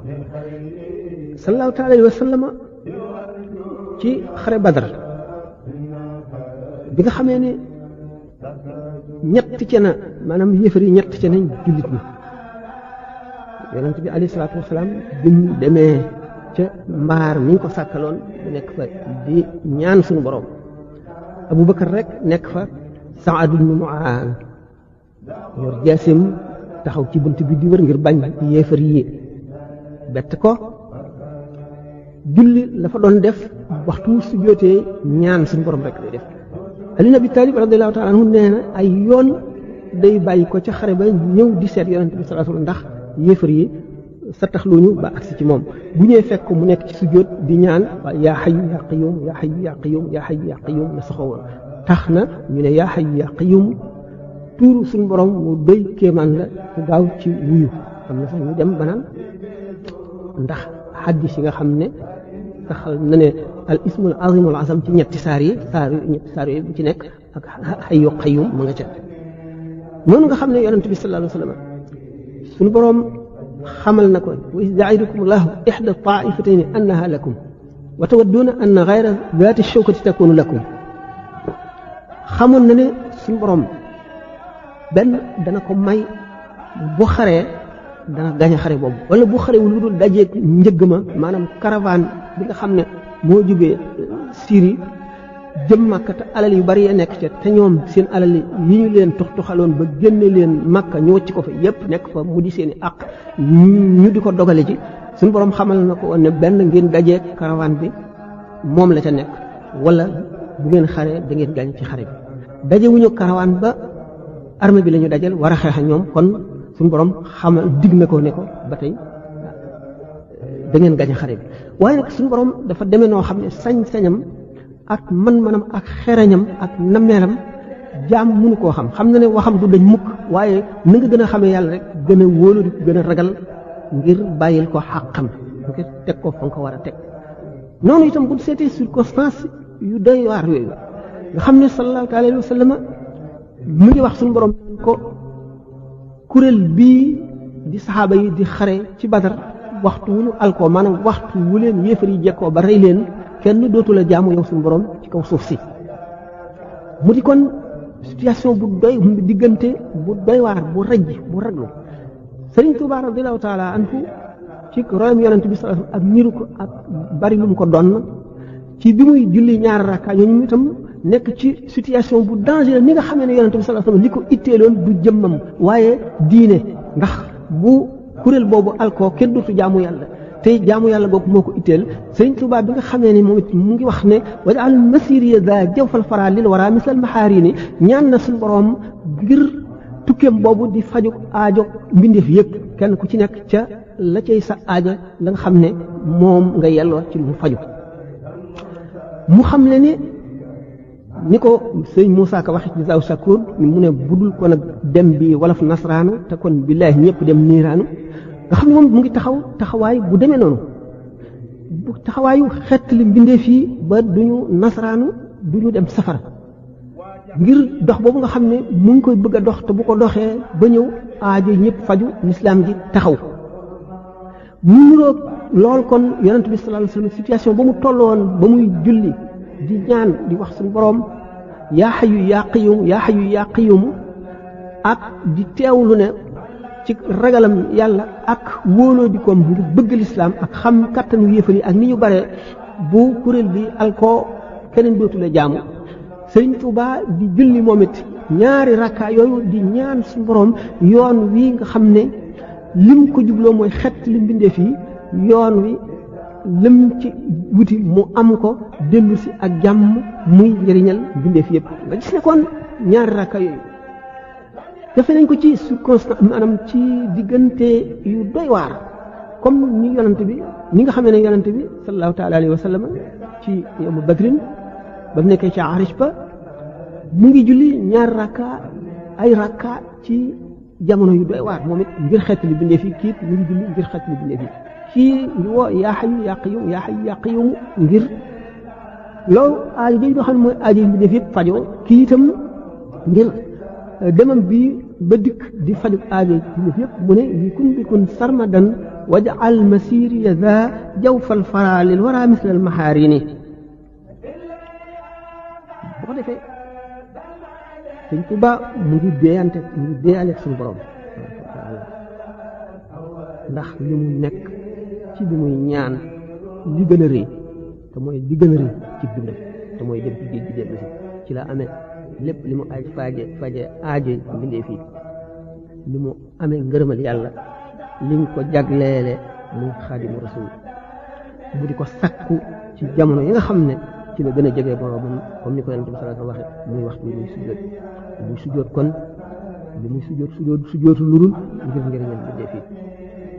sallallahu taala alayhi wa sallam ci xare Badar bi nga xamee ne ñett ca na maanaam yëfar yi ñett ca nañ jullit ñi yonent bi alayhi salaatu wasalaam bi mu demee ca mbaar mi ñu ko sàkkaloon bu nekk fa di ñaan suñu borom Abubakar rek nekk fa Saad ibn Mu'aaz yor jaasim taxaw ci bunt bi di wër ngir bañ yéefar yi bett ko julli la fa doon def waxtu su jootee ñaan suñu borom rek lay def Ali ibn Abi Talib radiyallahu ta'ala anhu nee na ay yoon day bàyyi ko ca xare ba ñëw di seet yonent bi sallallahu alayhi wasallam ndax yéefar yi sa tax luñu ba agsi ci moom bu ñëwee fekk ko mu nekk ci sujjóot di ñaan yaa hayyu yaa qayyum yaa hayyu yaa qayyum yaa hayyu yaa qayyum la saxowoon tax na ñu ne yaa hayyu yaa qayyum tuuru suñu borom mu doy kéemaan la ku gaaw ci wuyu am na sax ñu dem banaan ndax xaddis yi nga xam ne saxal na ne al ismul azimul azam ci ñetti saar yooyu bu ci nekk ak hayyu qayyum mu nga ca noonu nga xam ne yonent bi sallallahu alayhi wa sallam suñu borom xamal na ko wa iz ya'idukum llahu ihda ta'ifatayni annaha lakum wa tawadduuna anna ghayra zaati shawkati takunu lakum xamoon na ne suñu borom benn dana ko may bu xaree dana gañ a xare boobu wala bu xaree lu dul dajeeg njëgg ma maanaam caravane bi nga xam ne moo jógee Syrie jëm Makka te alal yu bari ya nekk ca te ñoom seen alal yi ñu leen tuxaloon ba génne leen Makka ñu wacc ko fa yépp nekk fa mu di seen i àq ñu di ko dogale ci suñu borom xamal na ko woon ne benn ngeen dajeeg caravane bi moom la ca nekk wala bu ngeen xaree da ngeen gañ ci xare bi dajewuñu caravane ba armée bi la ñu dajal war a xeex ak ñoom kon suñu borom xamal dig na ko ne ko ba tey da ngeen gañ xare bi waaye nag suñu borom dafa demee noo xam ne sañ-sañam ak man-manam ak xereñam ak nameelam jaam mënu koo xam na ne waxam du dañ mukk waaye na nga gën a xamee yàlla rek gën a wóolu di gën a ragal ngir bàyyil ko xàqam ngir teg ko fa nga ko war a teg noonu itam bu seetee circonstance yu doy waar yooyu nga xam ne sallallahu alayhi wa sallam mu ngi wax suñu borom ko kuréel bii di saxaaba yi di xare ci Badar waxtu wu ñu alkoo maanaam waxtu wu leen yéefar yi jekkoo ba rey leen kenn dootu la jaamu yow suñu borom ci kaw suuf si mu di kon situation bu doy diggante bu doy waar bu rëj bu raglu Sëriñ Tuubaa radiyallahu taala anhu ci royam yonent bi sallallahu alayhi wasallam ak niru ko ak bari lu mu ko doon ci bi muy julli ñaari rakka ñooñu itam nekk ci situation bu dangereux ni nga xamee ne yonent bi sallallahu alayhi wasallam li ko itteeloon du jëmmam waaye diine ndax bu kuréel boobu alkoo kenn dootu jaamu yàlla tey jaamu yàlla boobu moo ko itteel Sëriñ Tuubaa bi nga xamee ne moom it mu ngi wax ne waj'al masiriya za jawfal fara lil wara misal maxaarini ñaan na suñu borom ngir tukkeem boobu di faju aajo mbindeef yëpp kenn ku ci nekk ca la cay sa aajo la nga xam ne moom nga yelloo ci lu mu faju mu xam le ne ni ko sëñ Moussa Ka waxee ci Zaw Shakur mu ne budul ko nag dem bi wolof nasraanu te kon billaahi ñëpp dem niiraanu nga xam ne moom mu ngi taxawaay bu demee noonu bu taxawaayu xeet li mbindeef yi ba duñu nasraanu duñu dem safara ngir dox boobu nga xam ne mu ngi koy bëgg a dox te bu ko doxee ba ñëw aajo ñëpp faju lislaam ji taxaw mu niroog lool kon yonent bi sallallahu alayhi wasallam situation ba mu tolloon ba muy julli di ñaan di wax suñu boroom yaa hayyu yaa qayyum yaa hayyu yaa qayyum ak di teewlu ne ci ragalam yàlla ak wóoloo di koom ngir bëgg lislaam ak xam kattanu yéefar yi ak ni ñu bare bu kuréel bi alko keneen dootule jaamu Sëriñ Tuubaa di julli moom it ñaari rakkaa yooyu di ñaan suñu boroom yoon wi nga xam ne lim ko jubloo mooy xett lim bindee fii yoon wi lim ci wuti mu am ko dellu si ak jàmm muy njëriñal bindee fi yëpp nga gis ne kon ñaari rakkaa yooyu defe nañ ko ci circonstance maanaam ci diggante yu doy waar comme ni yonante bi ni nga xamee ne yonante bi sallallahu taala alayhi wa sallam ci yawmu badrin ba mu nekkee ca Arish ba mu ngi julli ñaar rakka ay rakka ci jamono yu doy waar moom it ngir xeet li bindee fi kii mu ngi julli ngir xeet li bindee fi kii ngi woo yaa hayyu yaa qayyum yaa hayyu yaa qayyum ngir loolu aajo jooju doo xam ne mooy aajo yi bindee fi yëpp fajoo kii itam ngir demam bi ba dikk di faju aajo bindee fi yëpp mu ne li kun bi kun sarmadan waj'al masiri ya za jawfal fara lil wara misla al maharini bu ko defee Sëñ Tuubaa mu ngi déeyante suñu borom ndax li mu nekk ci bi muy ñaan li gën a rëy te mooy li gën a rëy ci dundam te mooy dem ci géej gi dellu si ci la amee lépp li mu aj faje aajo mbindee fii li mu amee ngërëmal yàlla li nga ko jagleele muy Xaadimu Rasuul bu di ko sakku ci jamono yi nga xam ne ci la gën a jege boromam comme ni ko Yonent bi sallallahu alayhi wa sallam waxe muy waxtu bi muy sujjóot kon li muy sujjóotu lurul ngir njëriñal bindee fii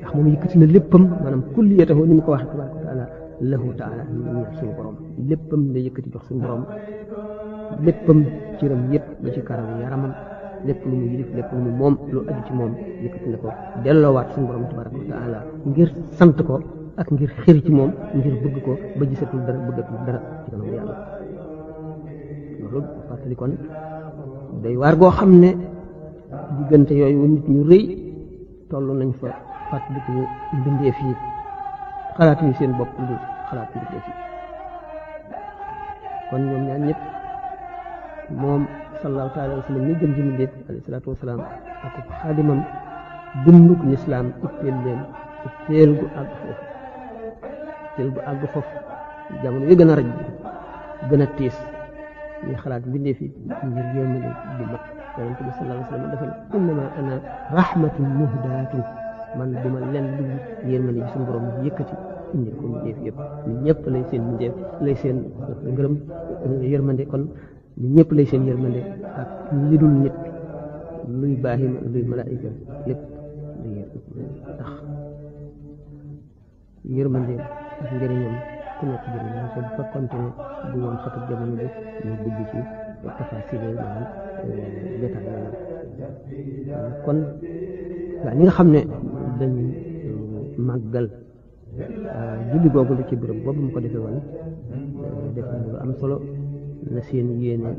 ndax moom yëkkati na léppam maanaam kulliyatahu ni mu ko waxe tabaraka wa taala lahu taala ñu suñu borom léppam la yëkkati jox suñu borom léppam ciram yëpp ba ci karaw yaramam lépp lu mu yilif lépp lu mu moom lu aju ci moom yëkkati na ko delloowaat suñu borom tabaraka wa taala ngir sant ko ak ngir xër ci moom ngir bëgg ko ba gisatul dara bëggatul dara ci kanam yàlla loolu fàttali kon day waar goo xam ne diggante yooyu nit ñu rëy toll nañ fa fàttaliku mbindeef yi xalaatuñu seen bopp lu xalaat mbindeef yi kon ñoom ñaar ñëpp moom sallallahu taala wa sallam ni gën ji mbindeef alayhi salaatu wasalaam ak xaadimam dunduk lislaam itteel leen itteel gu àgg foofu jamono yi gën a raj gën a tiis ñuy xalaat mbindeef yi ngir yërmande di mat yonent bi sallallahu alayhi wa sallam dafa ne innama ana rahmatun muhdaatun man duma leen lu yërmande ji suñu borom yëkkati indi ko mbindeef yëpp ñun ñëpp lay seen mbindeef lay seen ngërëm yërmande kon ñun ñëpp lay seen yërmande ak li dul nit luy baahima luy malaayika lépp lay ndax yërmande ak njëriñam ku nekk jëriñam te bu fekkonte ne bu woon xatub jamono bi ñu dugg ci tafaasile maanaam détail maanaam kon waa ñi nga xam ne dañuy màggal julli googu la ci béréb boobu mu ko defee woon def na lu am solo na seen yéene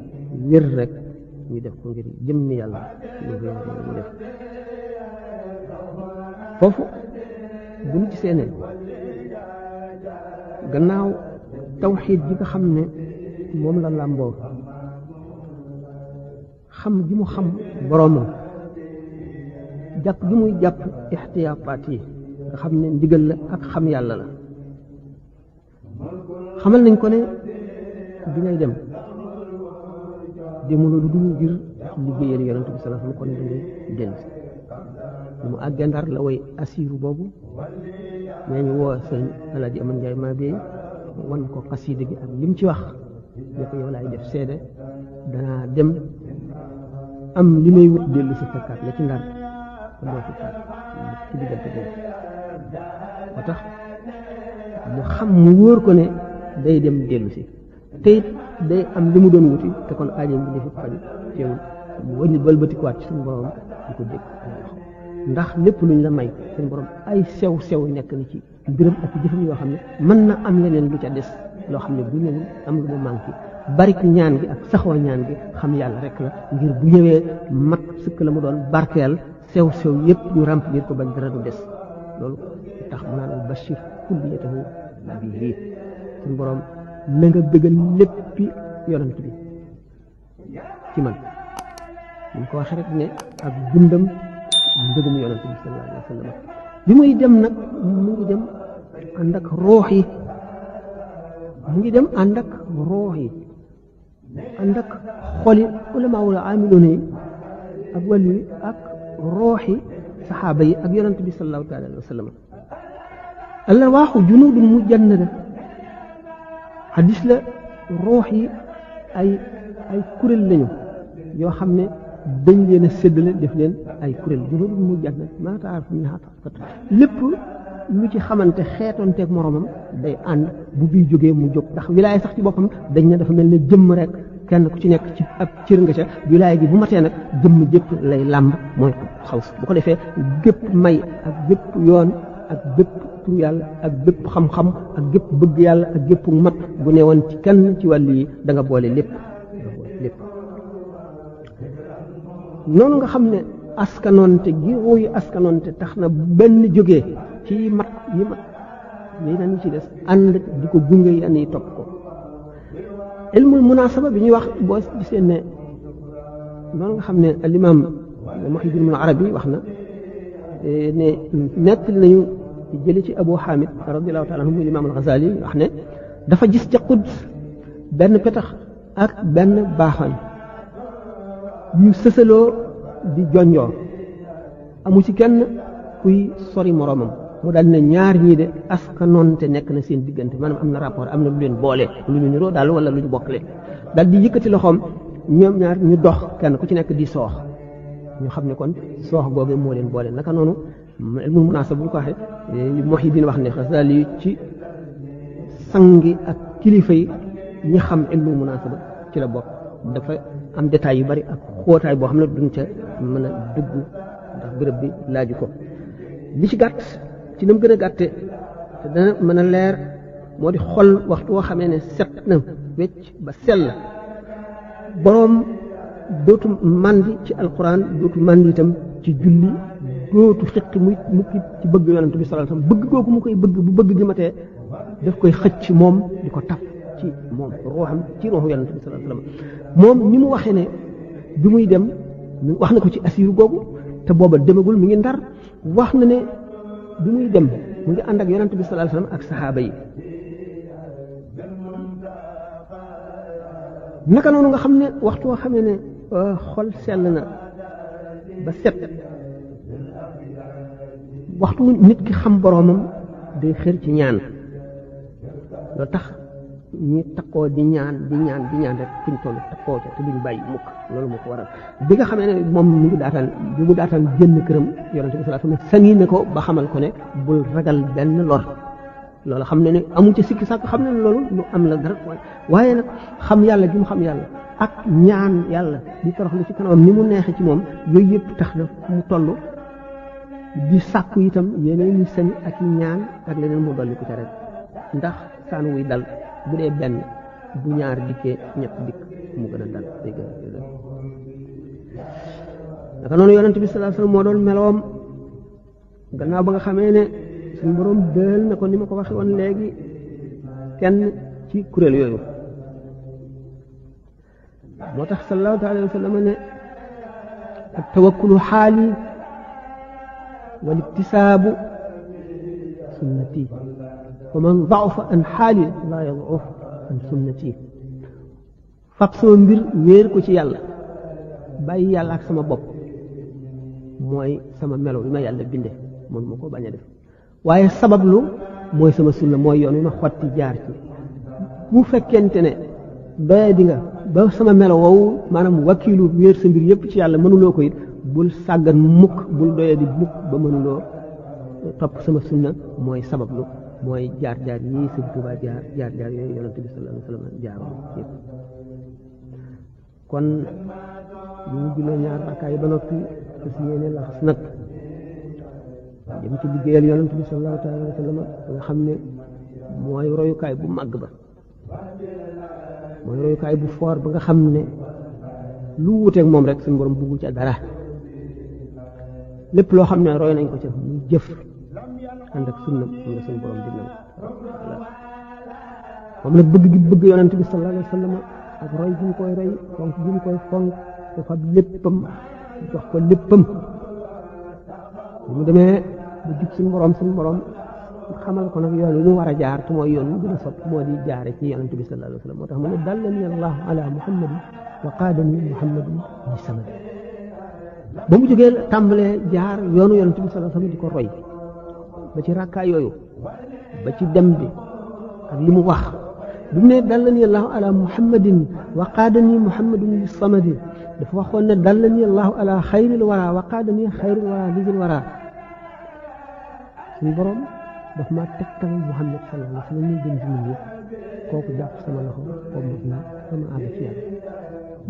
wér rek ñu def ko ngir jëmmi yàlla lu wér ñu def foofu bu ñu ci seenee gannaaw tawxiid ji nga xam ne moom la làmboo xam ji mu xam boroomam jàpp gi muy jàpp ixtiyaapaat yi nga xam ne ndigal la ak xam yàlla la xamal nañ ko ne bi ngay dem demuloo lu dul ngir liggéeyal yonent bi sallallahu alayhi wa sallam kon dangay dellu si mu àggee Ndar la way asiiru boobu nee ñu woo sëñ Alaaji Aman Njaay maa bee wan ko xasiida gi ak lim ci wax ne ko yow laay def seede danaa dem am li may wut dellu si fekkaat la ci Ndar moo fi faat ci diggante boobu moo tax mu xam mu wóor ko ne day dem dellu si te it day am li mu doon wuti te kon aajo bi dafa faju teewul mu wëññi balbatikuwaat ci suñu borom di ko dégg ndax lépp luñ la may suñu borom ay sew nekk na ci mbiram ak jëfam yoo xam ne mën na am leneen lu ca des loo xam ne bu ñëwul am lu mu manqué barik ñaan gi ak saxoo ñaan gi xam yàlla rek la ngir bu ñëwee mat sëkk la mu doon barkeel sew sew yépp ñu remplir ko bañ dara du des loolu tax mu naan bashir kulliyatahu bihi suñu borom na nga bëggal léppi yonent bi ci man ñu ko waxee rek ne ak dundam mbëggum yonent bi sallallahu alayhi wa sallam bi muy dem nag mu ngi dem ànd ak ruux yi mu ngi dem ànd ak ruux yi ànd ak xoli ulamaawul aamiloon yi ak wàllu yi ak ruuxi saxaaba yi ak yonent bi sallallahu taala alayhi wa sallam alawaaxu junudun mujannada xadis la ruux yi ay kuréel lañu yoo xam ne dañ leen a séddale def leen ay kuréel junudun mujannada maa taaraf minhaa taarifat lépp lu ci xamante xeetonteeg moromam day ànd bu bii jógee mu jóg ndax wilaaya sax ci boppam dañ ne dafa mel ne jëmm rek kenn ku ci nekk ci ab cër nga ca wilaaya gi bu matee nag jëmm jëpp lay làmb mooy xaws bu ko defee gépp may ak gépp yoon ak gépp tur yàlla ak gépp xam-xam ak gépp bëgg yàlla ak gépp mat bu ne woon ci kenn ci wàllu yi da nga boole lépp noonu nga xam ne askanoonte gi ruuy askanoonte tax na benn jógee ci mat yi nañu ci des ànd di ko gunge yenn yi topp ko ilmul munasaba bi ñuy wax boo gisee ne noonu nga xam ne al imam Muhyiddin Ibn Arabi wax na ne nettali nañu jëli ci Abu Hamid radiyallahu taala anhu imam al-Ghazali wax ne dafa gis ca Quds benn petax ak benn baaxaan ñu sësaloo di jonjoo amu ci kenn kuy sori moroomam mu daal ne ñaar ñii de askanoonte nekk na seen diggante maanaam am na rapport am na lu leen boole lu ñu niroo daal wala lu ñu bokkale daal di yëkkati loxoom ñoom ñaar ñu dox kenn ku ci nekk di soox ñu xam ne kon soox googu moo leen boole naka noonu ilmul munaasaba bu ñu ko waxee Muhyiddin wax ne Xasaali ci sangi ak kilifa yi ñi xam ilmul munaasaba ci la bokk dafa am détails yu bari ak xóotaay boo xam ne duñ ca mën a dugg ndax béréb bi laaju ko li ci gàtt ci na mu gën a gàtte te dana mën a leer moo di xol waxtu woo xamee ne set na wecc ba sell boroom dootu màndi ci alquran dootu màndi itam ci julli dootu xiqi muy mukki ci bëgg yonent bi sallallahu alayhi wasallam bëgg googu mu koy bëgg bu bëgg gi matee daf koy xëcc moom di ko taf ci moom ruuxam ci ruuxu yonent bi sallallahu alayhi wasallam moom ni mu waxee ne bi muy dem wax na ko ci asiru googu te booba demagul mi ngi Ndar wax na ne bi muy dem mu ngi ànd ak yonent bi sallallahu alayhi wasallam ak saxaaba yi naka noonu nga xam ne waxtu woo xamee ne xol sell na ba set waxtu nit ki xam boroomam day xër ci ñaan loolu tax ñi takkoo di ñaan rek fuñ toll takkoo ca te duñ bàyyi mukk loolu moo ko waral bi nga xamee ne moom mu ngi daataan génn këram yonent bi sallallahu alayhi wasallam sañi ne ko ba xamal ko ne bul ragal benn lor loolu xam ne ne amul ci sikki sàkk xam ne loolu lu am la dara waaye nag xam yàlla gi mu xam yàlla ak ñaan yàlla di toroxlu ci kanamam ni mu neexe ci moom yooyu yëpp tax na fu mu toll di sàkku itam yeneen ñi sañ ak i ñaan ak leneen mu dolli ko ca rek ndax saan wuy dal bu dee benn bu ñaar dikkee ñett dikk mu gën a dal day gën a dal naka noonu yonent bi sallallahu alayhi wasallam moo doon meloom gannaaw ba nga xamee ne suñu borom dël na ko ni ma ko waxee woon léegi kenn ci kuréel yooyu moo tax sallallahu alayhi wasallam ne ak tawakkulu xaali wal iktisaabu sunnati wa man da'afa an xaali laa yad'uf an sunnati fab sama mbir wéer ko ci yàlla bàyyi yàlla ak sama bopp mooy sama melo bi ma yàlla binde mën ma ko bañ a def waaye sabablu mooy sama sunna mooy yoon wi ma xotti jaar ci bu fekkente ne doye di nga ba sama melo woowu maanaam wakiilu wéer sa mbir yépp ci yàlla mënuloo ko it bul sàggan mukk bul doye di mukk ba mënuloo topp sama sunna mooy sabablu mooy jaar-jaar yii Sëñ Tuubaa jaar-jaar yooyu yonent bi sallallahu alayhi wasallam jaaroon yépp kon bu ñu jullee ñaar rakkaay ba noppi fas yéene laxas nag jëm ci liggéeyal yonent bi sallallahu alayhi wasallam nga xam ne mooy royukaay bu màgg ba mooy royukaay bu foor ba nga xam ne lu wuuteeg moom rek suñu borom buggu ca dara lépp loo xam ne roy nañ ko ca muy jëf ànd ak sunna am na suñu borom di nangu moom nag bëgg gi bëgg yonent bi sallallahu alayhi wa sallam ak roy gi ñu koy roy fonk gi ñu koy fonk ko fab léppam jox ko léppam bi mu demee ba jub suñu borom xamal ko nag yoon wi mu war a jaar te mooy yoon wi gën a sopp moo di jaare ci yonent bi sallallahu alayhi wa sallam moo tax mu ne dallani allahu ala muhammadin wa qaadani muhammadin bi samad ba mu jógee tàmbalee jaar yoonu yonent bi sallallahu alayhi wa sallam di ko roy ba ci rakkaa yooyu ba ci dem bi ak li mu wax bi mu ne dallani allahu ala muhammadin wa qaadani muhammadin bi samadi dafa waxoon ne dallani allahu ala xayril wara wa qaadani xayril wara ligil wara suñu borom daf maa tegtal Muhammad sallallahu alayhi wa sallam ñu gën ci nit ñi kooku jàpp sama loxo boobu na sama àgg ci yàlla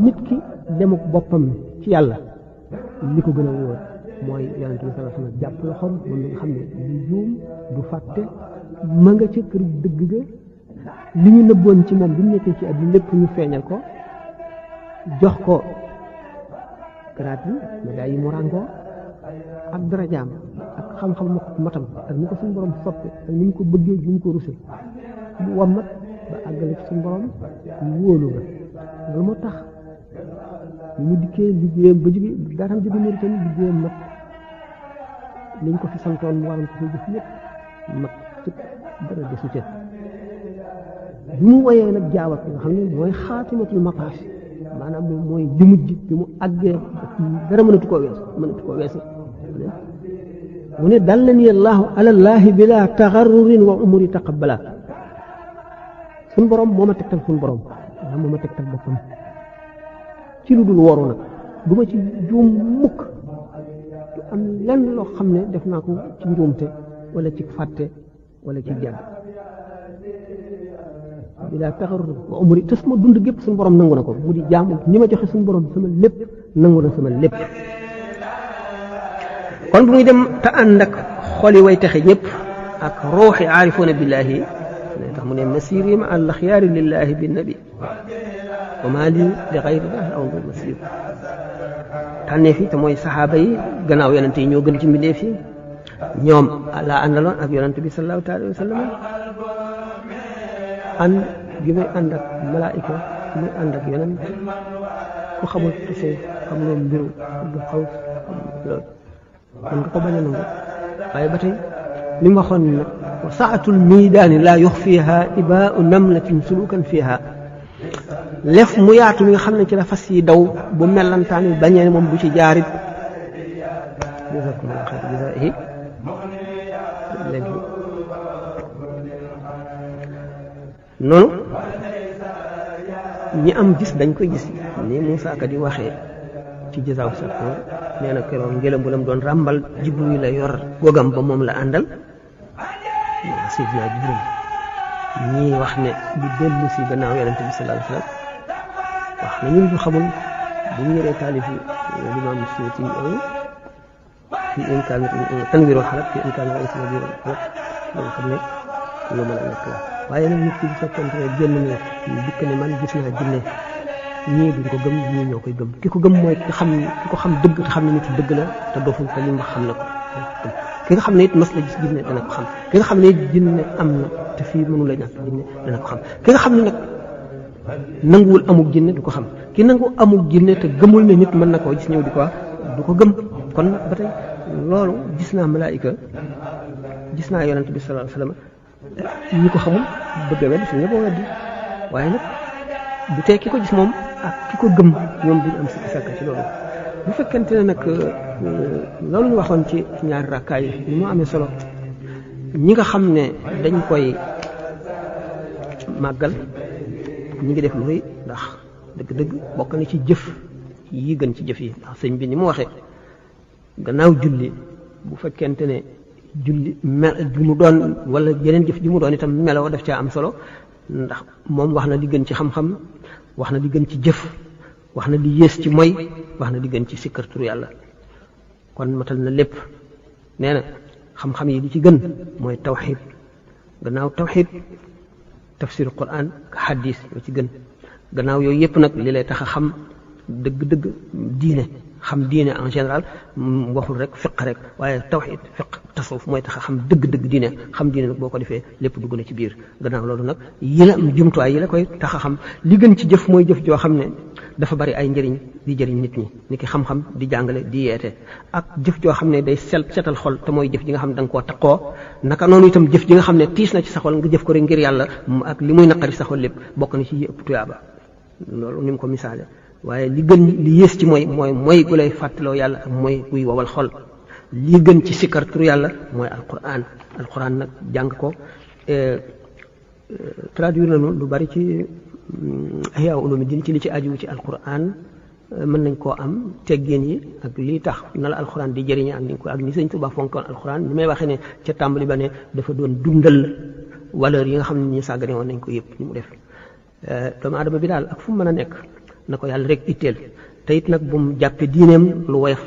nit ki dem ak boppam ci yàlla li ko gën a wóor mooy yonent bi sallallahu alayhi wa sallam jàpp loxoom moom nga xam ne du juum du fàtte ma nga ca kër dëgg ga li ñu nëbboon ci moom bi mu nekkee ci àdduna lépp ñu feeñal ko jox ko garaat yi médaille yi mu ràngoo ak darajaam ak xam-xam matam ak ni ko suñu borom soppe ak ni mu ko bëggee ni mu ko rusé mu wammat ba àggale ci suñu borom wóolu nga loolu moo tax mu dikkee liggéeyam ba jóge daatam jóge Mauritanie liggéeyam mat liñ ko fi santoon mu waroon ko fi jëf lépp mat cëpp dara desu ca bi mu woyee nag jaawat nga xam ne mooy xaatimatul maqaas maanaam moom mooy li mujj bi mu àggee dara mënatu koo weesu mu ne dallani allahu alallaahi bila taxarrurin wa umuri taqabbala suñ borom moo ma tegtal suñ borom waaw moo ma tegtal boppam ci lu dul waru nag du ma ci juum mukk du am lenn loo xam ne def naa ko ci njuumte wala ci fàtte wala ci jàdd bila taxarrurin wa umuri te suma dund gépp suñ borom nangu na ko mu di jaamu ñi ma joxe suñ borom sama lépp nangu na sama lépp kon bu muy dem te ànd ak xol yi way texe ñëpp ak ruuxi aarifoona billaahi tax mu ne masiri ma al axyaari lillahi bi nabi wa maa li xayrillahi aw masir tànnee fi te mooy saxaaba yi gannaaw yonente yi ñoo gën ci mbindeef yi ñoom laa àndaloon ak yonente bi sallallahu taala wa sallam ànd gi muy ànd ak malaayika muy ànd ak yonent ku xamul tasawuf xamuloo mbiru du xaw loolu man nga ko bañ a nangu waaye ba tey li mu waxoon nag wa saatul miidaani laa yux fiiha ibaau namlatin sulukan fiiha lef mu yaatu mi nga xam ne ci la fas yi daw bu mellantaan yi bañee moom bu ci jaarit jazakumullahu xayr jazaahi léegi noonu ñi am gis dañ koy gis ni Muusaa Ka di waxee ci jazaaw sa nee na keroog ngelaw bu lam doon ràmbal Jibril la yor gogam ba moom la àndal Seydina Jibril ñii wax ne du dellu si gannaaw yonente bi sallallahu alayhi wa sallam wax na ñun ñu xamul bu ñu yoree taalif yi limaam Suyuti yooyu fi imkaan tanwiirul xalaq fi imkaan tanwiirul xalaq nga xam ne lu mën a nekk la waaye nag nit ki bu fekkente ne génn ne dikk ne man gis naa jinne ñii duñ ko gëm ñii ñoo koy gëm ki ko gëm mooy ki ko xam dëgg te xam ne nit dëgg la te doful te li mu wax xam na ko ki nga xam ne it mas la gis jinne dana ko xam ki nga xam ne it jinne am na te fii mënu la ñàkk jinne dana ko xam ki nga xam ne nag nanguwul amul jinne du ko xam ki nangu amul jinne te gëmul ne nit mën na koo gis ñëw di ko wax du ko gëm kon ba tey loolu gis naa malaayika gis naa yonent bi sallallahu alayhi wasallam ñi ko xamul bëgg a weddi fi ñëpp a weddi waaye nag bu tee ki ko gis moom ak ki ko gëm ñoom duñu am sikki sàkk ci loolu bu fekkente ne nag loolu ñu waxoon ci ñaari rakkaay yi mu amee solo ñi nga xam ne dañ koy màggal ñi ngi def lu rëy ndax dëgg-dëgg bokk na ci jëf yi gën ci jëf yi ndax sëñ bi ni mu waxee gannaaw julli bu fekkente ne julli mel ji mu doon wala yeneen jëf ji mu doon itam meloo daf caa am solo ndax moom wax na li gën ci xam-xam wax na li gën ci jëf wax na li yées ci moy wax na li gën ci sikkar turu yàlla kon matal na lépp nee na xam-xam yi li ci gën mooy tawxid gannaaw tawxid tafsir quran ka xadis yoo ci gën gannaaw yooyu yëpp nag li lay tax a xam dëgg-dëgg diine xam diine en général waxul rek fiq rek waaye tawxid fiq tasawuf mooy tax a xam dëgg-dëgg diine xam diine nag boo ko defee lépp dugg na ci biir gannaaw loolu nag yi la jumtuwaay yi la koy tax a xam li gën ci jëf mooy jëf joo xam ne dafa bari ay njëriñ di jëriñ nit ñi ni ki xam-xam di jàngale di yeete ak jëf joo xam ne day setal xol te mooy jëf ji nga xam ne da nga koo taqoo naka noonu itam jëf ji nga xam ne tiis na ci sa xol nga jëf ko rek ngir yàlla ak li muy naqari sa xol lépp bokk na ci yi ëpp tuyaaba loolu ni mu ko misaale waaye li gën li yées ci mooy gu lay fàttaloo yàlla ak mooy guy wowal xol li gën ci sikkar turu yàlla mooy alquran nag jàng ko traduire nañu lu bari ci Ihya Ulumuddin ci li ci aju ci alquran mën nañ koo am teggin yi ak lii tax na la alquran di jëriñe ak ni Sëñ Tuubaa fonkoon alquran ni may waxee ne ca tàmbali ba ne dafa doon dundal valeur yi nga xam ne ñu sàggane woon nañ ko yëpp ni mu def doomu aadama bi daal ak fu mu mën a nekk na ko yàlla rek itteel te it nag bu mu jàppe diineem lu woyof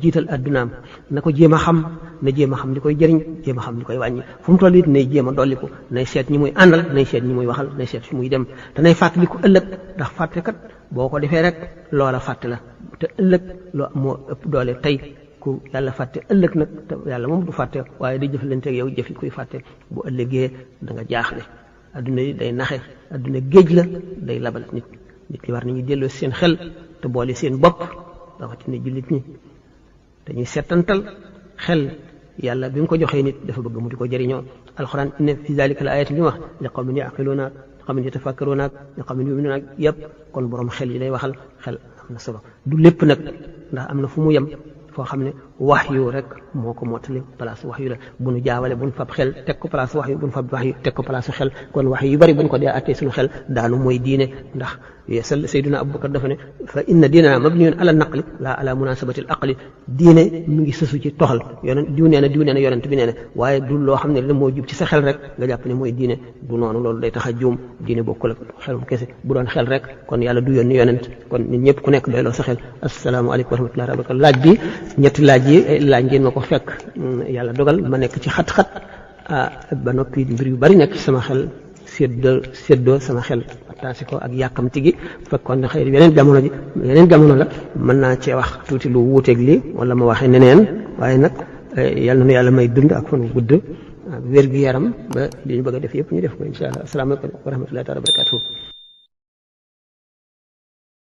jiital addunaam na ko jéem a xam li koy jëriñ jéem a xam li koy wàññi fu mu toll it nay jéem a dolliku nay seet ñi muy àndal nay seet ñi muy waxal nay seet fi muy dem te nay fàttaliku ëllëg ndax fàtte kat boo ko defee rek loola fàtte la te ëllëg loo moo ëpp doole tey ku yàlla fàtte ëllëg nag te yàlla moom du fàtte waaye day jëflante ak yow jëfi kuy fàtte bu ëllëgee da nga jaaxle adduna yi day naxe adduna géej la day labal nit ñi war nañu delloo seen xel te boole seen bopp rawatina jullit ñi dañuy settantal xel yàlla bi mu ko joxee nit dafa bëgg mu di ko jëriñoo alxuraan inna fi zalika la ayatin li mu wax li qawmin yaqiluuna li qawmin yatafakkaruuna li qawmin yuminuuna yëpp kon borom xel yi lay waxal xel am na solo du lépp nag ndax am na fu mu yem foo xam ne wax yu rek moo ko mottali place wax yu la bu nu jaawale bu nu fab xel teg ko place wax yu bu nu fab wax yu teg ko place xel kon wax yu bari bu nu ko dee attee suñu xel daanu mooy diine ndax Sayyidina Abubakar dafa ne fa inna diinana mabniyun ala naqli la ala munasabati al aqli diine mi ngi sësu ci toxal yonent diw nee na yonent bi nee na waaye du loo xam ne la moo jub ci sa xel rek nga jàpp ne mooy diine du noonu loolu day tax a juum diine bokkul ak xelum kese bu doon xel rek kon yàlla du yónni yonent kon nit ñëpp ku nekk doyloo sa xel asalaamaaleykum wa rahmatullahi wa barakatuh laaj bi ñetti laaj yi laaj ngeen ma ko fekk yàlla dogal ma nekk ci xat-xat ba noppi mbir yu bari nekk ci sama xel séddoo sama xel attaasi ko ak yàkkamti gi fekkoon ne xëy yeneen jamono la mën naa cee wax tuuti lu wuuteeg lii wala ma waxee neneen waaye nag yal na nu yàlla may dund ak fan gudd wér gi yaram ba li ñu bëgg a def yëpp ñu def ko insha allah asalaamaaleykum wa rahmatullahi taala wa barakatuh